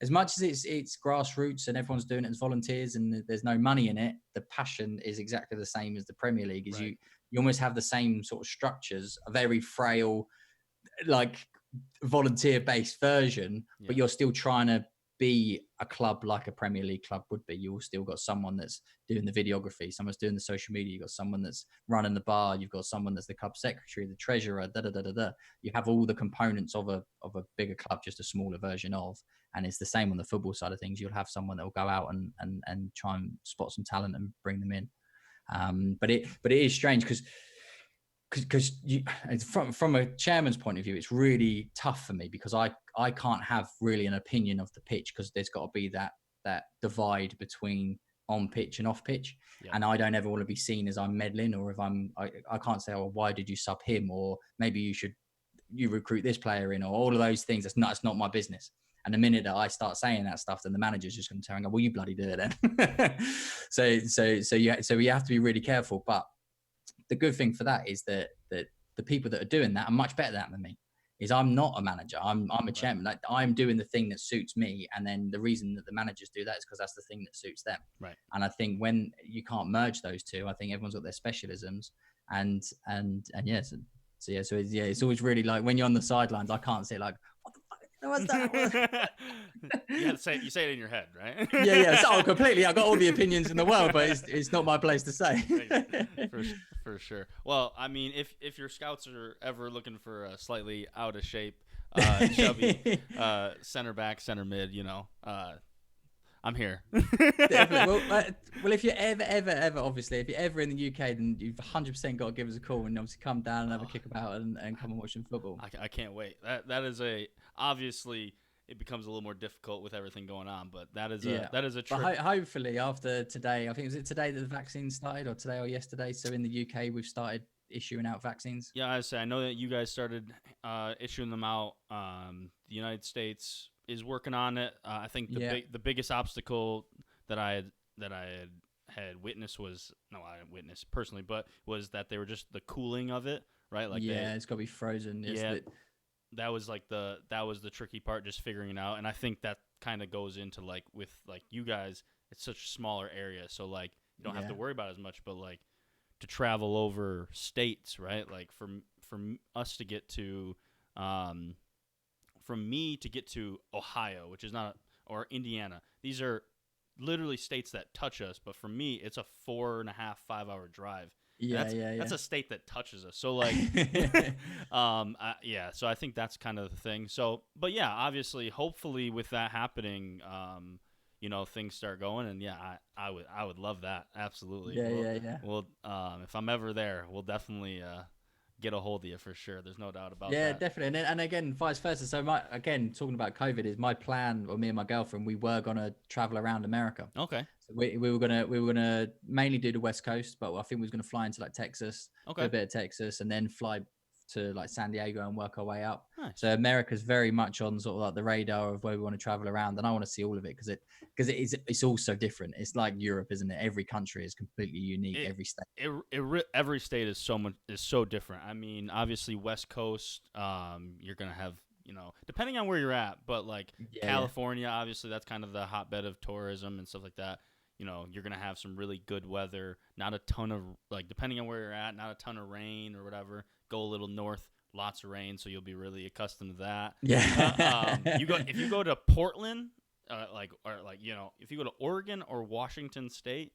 as much as it's grassroots and everyone's doing it as volunteers and there's no money in it, the passion is exactly the same as the Premier League. Is Right. you almost have the same sort of structures, a very frail, like volunteer based version, Yeah. but you're still trying to be a club like a Premier League club would be. You've still got someone that's doing the videography, someone's doing the social media, you've got someone that's running the bar, you've got someone that's the club secretary, the treasurer, da da da da da. You have all the components of a bigger club, just a smaller version of. And it's the same on the football side of things. You'll have someone that will go out and try and spot some talent and bring them in. But it is strange because from a chairman's point of view, it's really tough for me because I can't have really an opinion of the pitch because there's got to be that divide between on pitch and off pitch. Yeah. And I don't ever want to be seen as I'm meddling, or if I can't say, oh, why did you sub him, or maybe you recruit this player in, or all of those things. That's not my business. And the minute that I start saying that stuff, then the manager's just going to turn and go, well, you bloody do it then. so we have to be really careful. But the good thing for that is that the people that are doing that are much better than me. Is I'm not a manager. I'm a chairman. Like, I'm doing the thing that suits me, and then the reason that the managers do that is because that's the thing that suits them. Right. And I think when you can't merge those two, I think everyone's got their specialisms, and it's always really like when you're on the sidelines, I can't say like, what the fuck? What's that? You say it in your head, right? yeah. So completely. I've got all the opinions in the world, but it's not my place to say. for sure. Well, I mean, if your scouts are ever looking for a slightly out of shape, chubby center back, center mid, I'm here. Definitely. Well, if you're ever, obviously, if you're ever in the UK, then you've 100% got to give us a call and obviously come down and have a kick about and come and watch some football. I can't wait. That is obviously it becomes a little more difficult with everything going on, but that is a trip. But hopefully after today, I think was it today that the vaccine started, or today or yesterday. So in the UK, we've started issuing out vaccines. Yeah, I know that you guys started issuing them out. The United States is working on it. I think the biggest obstacle that I had witnessed was I didn't witness personally, but was that they were just the cooling of it, right? Like it's got to be frozen. That was the tricky part, just figuring it out. And I think that kind of goes into like with like you guys, it's such a smaller area, so like you don't have to worry about it as much. But like to travel over states, right? Like from us to get to, from me to get to Ohio, which is not, or Indiana. These are literally states that touch us, but for me, it's a 4.5, 5 hour drive. That's a state that touches us. So like, so I think that's kind of the thing. So, but yeah, obviously, hopefully with that happening, things start going, and I would love that. Absolutely. Well, if I'm ever there, we'll definitely get a hold of you for sure. There's no doubt about that. Yeah, definitely. And again, vice versa. So talking about COVID, is my plan, or me and my girlfriend, we were gonna travel around America. Okay. So we were gonna mainly do the West Coast, but I think we was gonna fly into like Texas, do a bit of Texas, and then fly to like San Diego and work our way up. Nice. So America's very much on sort of like the radar of where we want to travel around, and I want to see all of it because it's all so different. It's like Europe, isn't it? Every country is completely unique. Every state. Every state is so different. I mean, obviously West Coast, you're gonna have, depending on where you're at, but like California, obviously that's kind of the hotbed of tourism and stuff like that. You're gonna have some really good weather, not a ton of, like, depending on where you're at, not a ton of rain or whatever. Go a little north, lots of rain, so you'll be really accustomed to that. Yeah. If you go to Portland, if you go to Oregon or Washington State,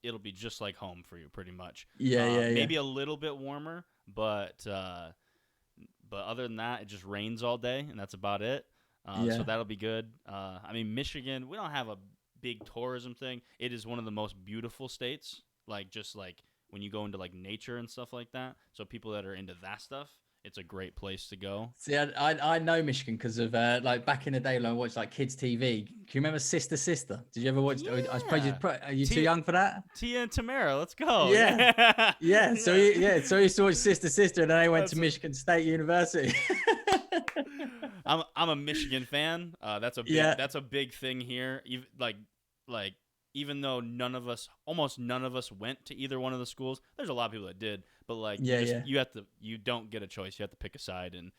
it'll be just like home for you, pretty much. Maybe a little bit warmer, but other than that, it just rains all day, and that's about it. So that'll be good. I mean, Michigan, we don't have a big tourism thing. It is one of the most beautiful states, just when you go into like nature and stuff like that. So people that are into that stuff, it's a great place to go. See, I know Michigan because of like back in the day when I watched like kids TV. Can you remember Sister Sister? Did you ever watch? Yeah. I suppose are you too young for that? Tia and Tamara, let's go. Yeah, yeah. So so you used to watch Sister Sister, and then I went to Michigan State University. I'm a Michigan fan. That's a big thing here. Even though almost none of us went to either one of the schools, there's a lot of people that did. But you don't get a choice. You have to pick a side. And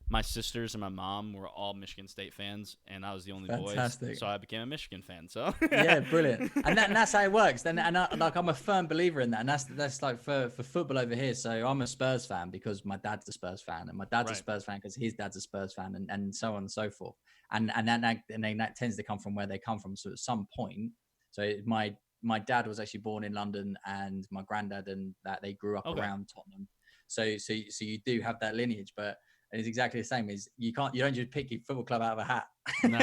my sisters and my mom were all Michigan State fans, and I was the only boy, so I became a Michigan fan. So brilliant. And that's how it works. I'm a firm believer in that, and that's like for football over here. So I'm a Spurs fan because my dad's a Spurs fan, and my dad's a Spurs fan because his dad's a Spurs fan, and so on and so forth. And that tends to come from where they come from. So at some point, my dad was actually born in London, and my granddad and that they grew up around Tottenham. So you do have that lineage, but it's exactly the same. Is you don't just pick your football club out of a hat. No.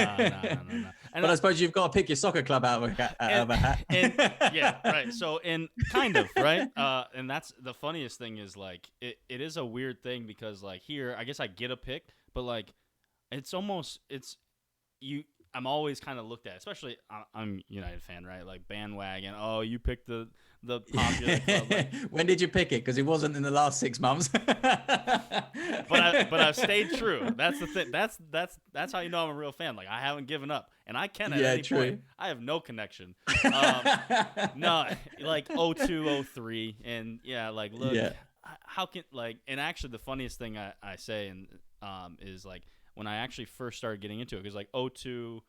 But I suppose you've got to pick your soccer club out of a hat. Yeah, right. So, and kind of, right? And that's the funniest thing is like it is a weird thing because like here, I guess I get a pick, but like I'm always kind of looked at, especially I'm a United fan, right? Like bandwagon. Oh, you picked the popular club. Like, when did you pick it? Because it wasn't in the last 6 months. but I've stayed true. That's the thing. That's how you know I'm a real fan. Like I haven't given up, and I can at any point. I have no connection. No, like 02, 03, and like look, how can and actually the funniest thing I say is like. When I actually first started getting into it, because like 02,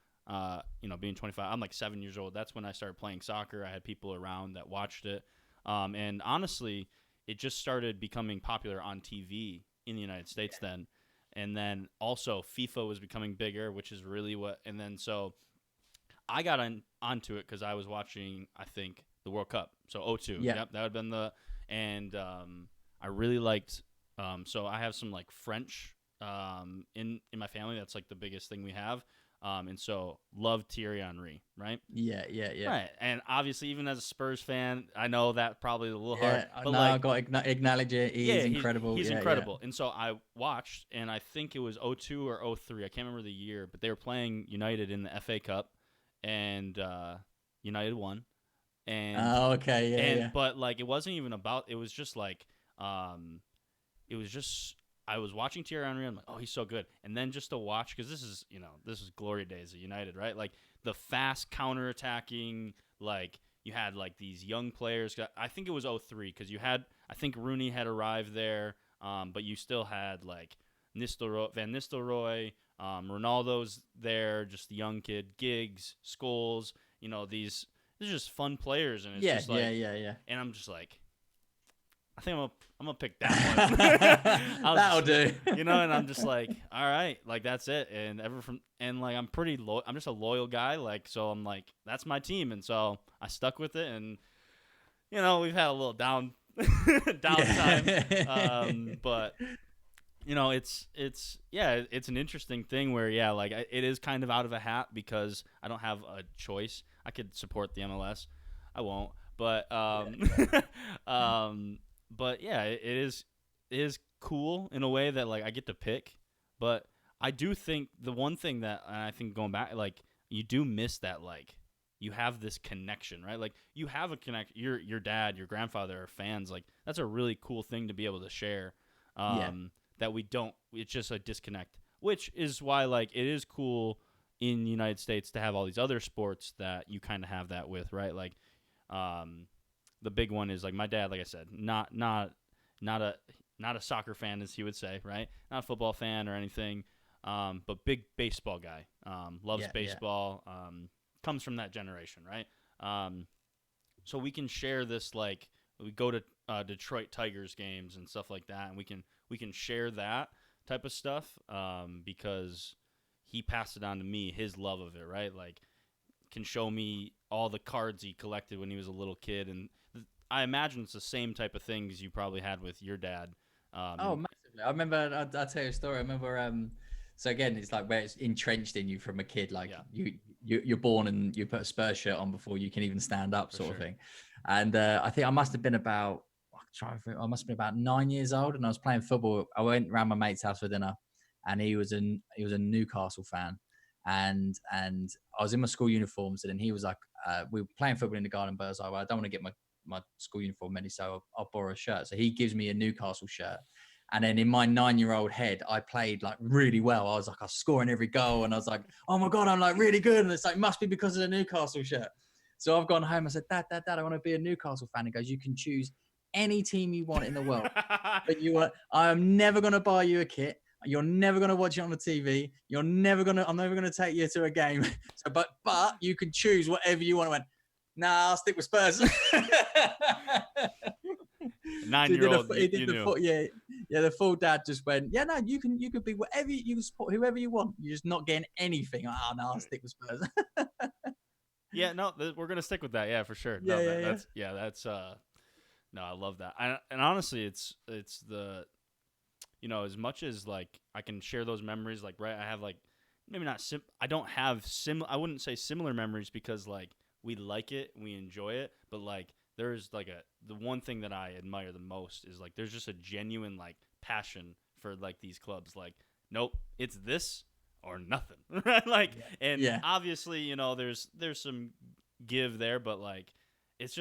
being 25, I'm like 7 years old. That's when I started playing soccer. I had people around that watched it. And honestly, it just started becoming popular on TV in the United States then. And then also FIFA was becoming bigger, which is really and then so I got onto it because I was watching, I think, the World Cup. So 02. Yeah. Yep, that would have been and I really liked, so I have some like French in my family. That's like the biggest thing we have, and so love Thierry Henry, right? Yeah. Right, and obviously even as a Spurs fan, I know that probably a little hard, but I got to acknowledge it. He's incredible. He's incredible. And so I watched, and I think it was 02 or 03. I can't remember the year, but they were playing United in the FA Cup, and United won. And but like it wasn't even about. It was just like it was just. I was watching Thierry Henry. I'm like, oh, he's so good. And then just to watch, because this is glory days of United, right? Like the fast counterattacking, like you had like these young players. I think it was 03 because I think Rooney had arrived there, but you still had like Van Nistelrooy, Ronaldo's there, just the young kid, Giggs, Scholes. These are just fun players, and it's just like And I'm just like, I think I'm gonna pick that one. That'll do. And I'm just like, all right, like that's it. And I'm pretty loyal. I'm just a loyal guy, like so. I'm like, that's my team, and so I stuck with it. And we've had a little downtime, but it's an interesting thing where like it is kind of out of a hat because I don't have a choice. I could support the MLS, I won't, but But yeah, it is cool in a way that like I get to pick, but I do think the one thing that I think going back, like you do miss that, like you have this connection, right? Like you have a connect. Your dad, your grandfather are fans. Like that's a really cool thing to be able to share. Yeah. that we don't. It's just a disconnect, which is why like it is cool in the United States to have all these other sports that you kind of have that with, right? Like, um, the big one is like my dad, like I said, not a not a soccer fan as he would say, right? Not a football fan or anything, but big baseball guy. Loves Yeah. Yeah. baseball. Comes from that generation, right? Um, so we can share this like we go to Detroit Tigers games and stuff like that, and we can share that type of stuff because he passed it on to me, his love of it, right? Like can show me all the cards he collected when he was a little kid, and I imagine it's the same type of things you probably had with your dad. Oh, And massively. I remember, I'll tell you a story. I remember, so again, it's like where it's entrenched in you from a kid. Like yeah, you're born and you put a Spurs shirt on before you can even stand up, for sort of sure. thing. And I think I must have been about, I must have been about 9 years old, and I was playing football. I went around my mate's house for dinner, and he was a Newcastle fan, and I was in my school uniforms, and then he was like, we were playing football in the garden, but I was like, well, I don't want to get my school uniform ready, so I'll borrow a shirt. So he gives me a Newcastle shirt. And then in my 9-year-old head, I played like really well. I was like, I was scoring every goal. And I was like, oh my God, I'm like really good. And it's like, must be because of the Newcastle shirt. So I've gone home. I said, Dad, I want to be a Newcastle fan. He goes, you can choose any team you want in the world. But I am never going to buy you a kit. You're never going to watch it on the TV. I'm never going to take you to a game. So, but you can choose whatever you want. I went, nah, I'll stick with Spurs. So 9-year-old, he did you the knew. full, yeah. The full dad just went, yeah, no, you can be whatever you can support whoever you want. You're just not getting anything. Oh no, I'll stick with Spurs. Yeah, no, we're gonna stick with that. Yeah, for sure. Yeah, No, yeah, yeah. that's no, I love that. And honestly, it's the as much as like I can share those memories, like right, I have like maybe not I don't have I wouldn't say similar memories because like we like it, we enjoy it, but like there's like the one thing that I admire the most is like there's just a genuine like passion for like these clubs. Like, nope, it's this or nothing. Like, Yeah. and Yeah. obviously, there's some give there, but like it's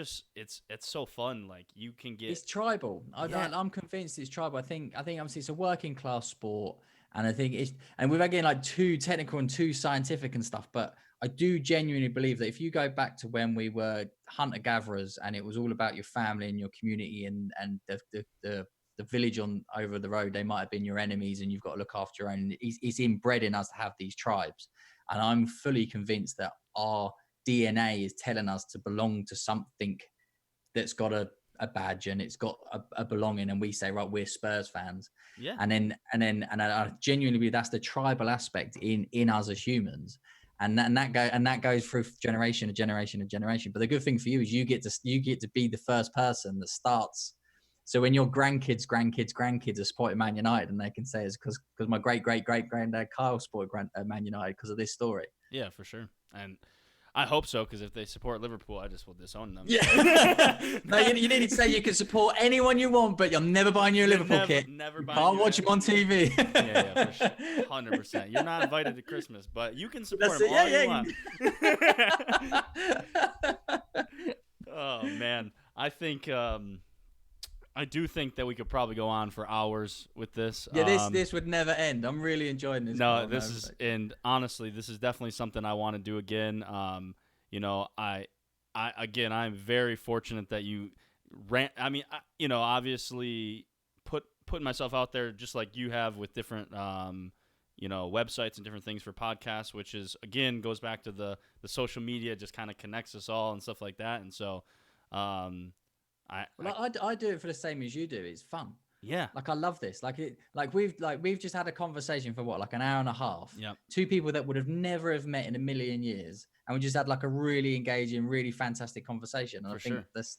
so fun. Like you can get It's tribal. yeah. I'm convinced it's tribal. I think obviously it's a working class sport, and I think and we're getting like too technical and too scientific and stuff. But I do genuinely believe that if you go back to when we were hunter gatherers and it was all about your family and your community and the village on over the road, they might have been your enemies, and you've got to look after your own. It's inbred in us to have these tribes, and I'm fully convinced that our DNA is telling us to belong to something that's got a badge and it's got a belonging, and we say, right, we're Spurs fans. Yeah. And I genuinely believe that's the tribal aspect in us as humans, and that goes through generation to generation to generation. But the good thing for you is you get to be the first person that starts. So when your grandkids are supporting Man United, and they can say it's because my great granddad Kyle supported Man United because of this story. Yeah, for sure. And I hope so, because if they support Liverpool, I just will disown them. Yeah. No, you need to say you can support anyone you want, but you're never buying you a Liverpool kit. Never You buying can't you watch them on TV. Yeah, for sure. 100%. You're not invited to Christmas, but you can support That's them it. all Yeah, you yeah. want. Oh, man. I do think that we could probably go on for hours with this. Yeah, this would never end. I'm really enjoying this. No, and honestly, this is definitely something I want to do again. Again, I'm very fortunate that you ran. I mean, obviously putting myself out there just like you have with different, websites and different things for podcasts, which is again goes back to the social media, just kind of connects us all and stuff like that. And so, I do it for the same as you do. It's fun. Yeah. Like I love this. We've just had a conversation for what, like an hour and a half. Yep. Two people that would have never have met in a million years, and we just had like a really engaging, really fantastic conversation. And For I think sure. this,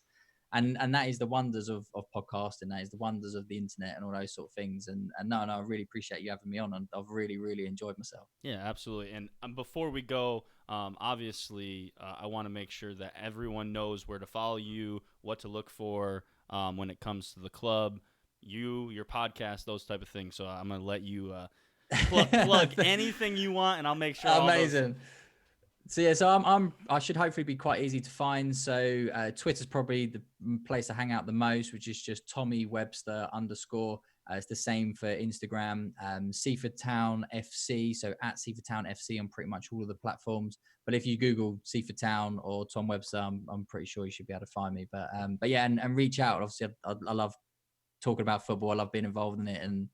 and that is the wonders of podcasting. That is the wonders of the internet and all those sort of things. And no, I really appreciate you having me on, and I've really, really enjoyed myself. Yeah, absolutely. And before we go, obviously, I want to make sure that everyone knows where to follow you, what to look for when it comes to the club, your podcast, those type of things. So I'm going to let you plug anything you want, and I'll make sure. Amazing. So yeah, so I should hopefully be quite easy to find. So Twitter's probably the place to hang out the most, which is just Tommy Webster _. It's the same for Instagram, Seaford Town FC. So at Seaford Town FC on pretty much all of the platforms. But if you Google Seaford Town or Tom Webster, I'm pretty sure you should be able to find me. But yeah, and reach out. Obviously, I love talking about football. I love being involved in it, and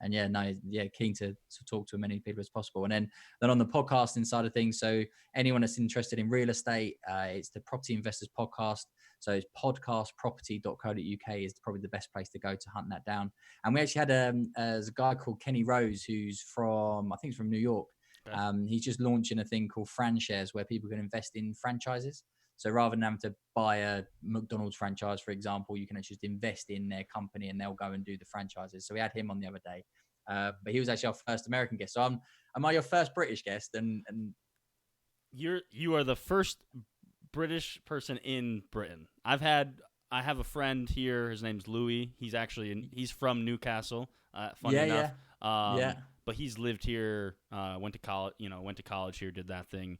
yeah, no, yeah, keen to talk to as many people as possible. And then on the podcasting side of things, so anyone that's interested in real estate, it's the Property Investors Podcast. So it's podcastproperty.co.uk is probably the best place to go to hunt that down. And we actually had a guy called Kenny Rose, who's from, I think he's from New York. Okay. He's just launching a thing called Franshares, where people can invest in franchises. So rather than having to buy a McDonald's franchise, for example, you can actually just invest in their company and they'll go and do the franchises. So we had him on the other day, but he was actually our first American guest. So am I your first British guest? And you are the first British person in Britain. I have a friend here. His name's Louis. He's from Newcastle. Funny enough. Yeah. But he's lived here. Went to college. Went to college here. Did that thing.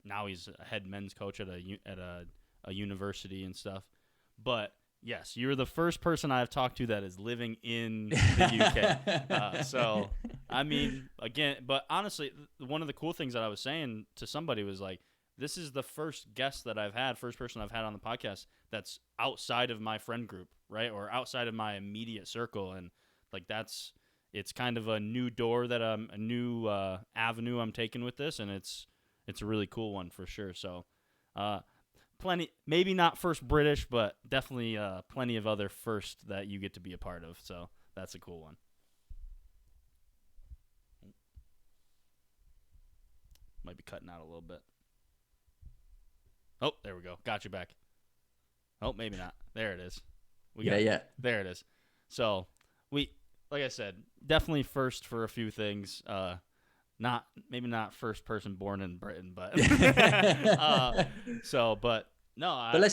Now he's a head men's coach at a university and stuff. But yes, you're the first person I've talked to that is living in the UK. So, I mean, again, but honestly, one of the cool things that I was saying to somebody was like, this is the first person I've had on the podcast that's outside of my friend group, right? Or outside of my immediate circle. And like, it's kind of a new door a new avenue I'm taking with this. And it's a really cool one for sure. So, plenty, maybe not first British, but definitely plenty of other firsts that you get to be a part of. So that's a cool one. Might be cutting out a little bit. Oh, there we go. Got you back. Oh, maybe not. There it is. Yeah. There it is. So like I said, definitely first for a few things. Maybe not first person born in Britain, but let's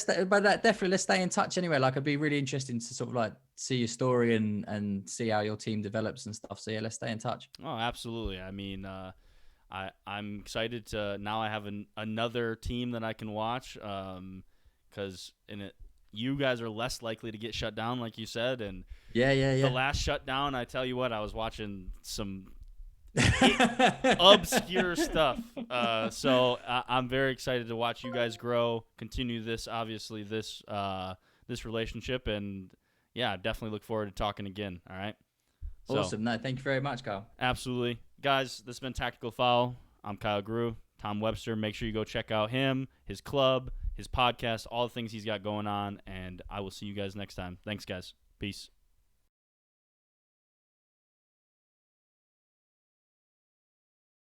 stay in touch anyway. Like, it'd be really interesting to sort of like see your story and see how your team develops and stuff. So yeah, let's stay in touch. Oh, absolutely. I mean, I'm excited to now I have another team that I can watch because you guys are less likely to get shut down, like you said, and yeah. The last shutdown, I tell you what, I was watching some obscure stuff. So I'm very excited to watch you guys grow, continue this relationship, and yeah, definitely look forward to talking again. All right. Awesome. No, thank you very much, Kyle. Absolutely. Guys, this has been Tactical Foul. I'm Kyle Grew. Tom Webster. Make sure you go check out him, his club, his podcast, all the things he's got going on, and I will see you guys next time. Thanks, guys. Peace.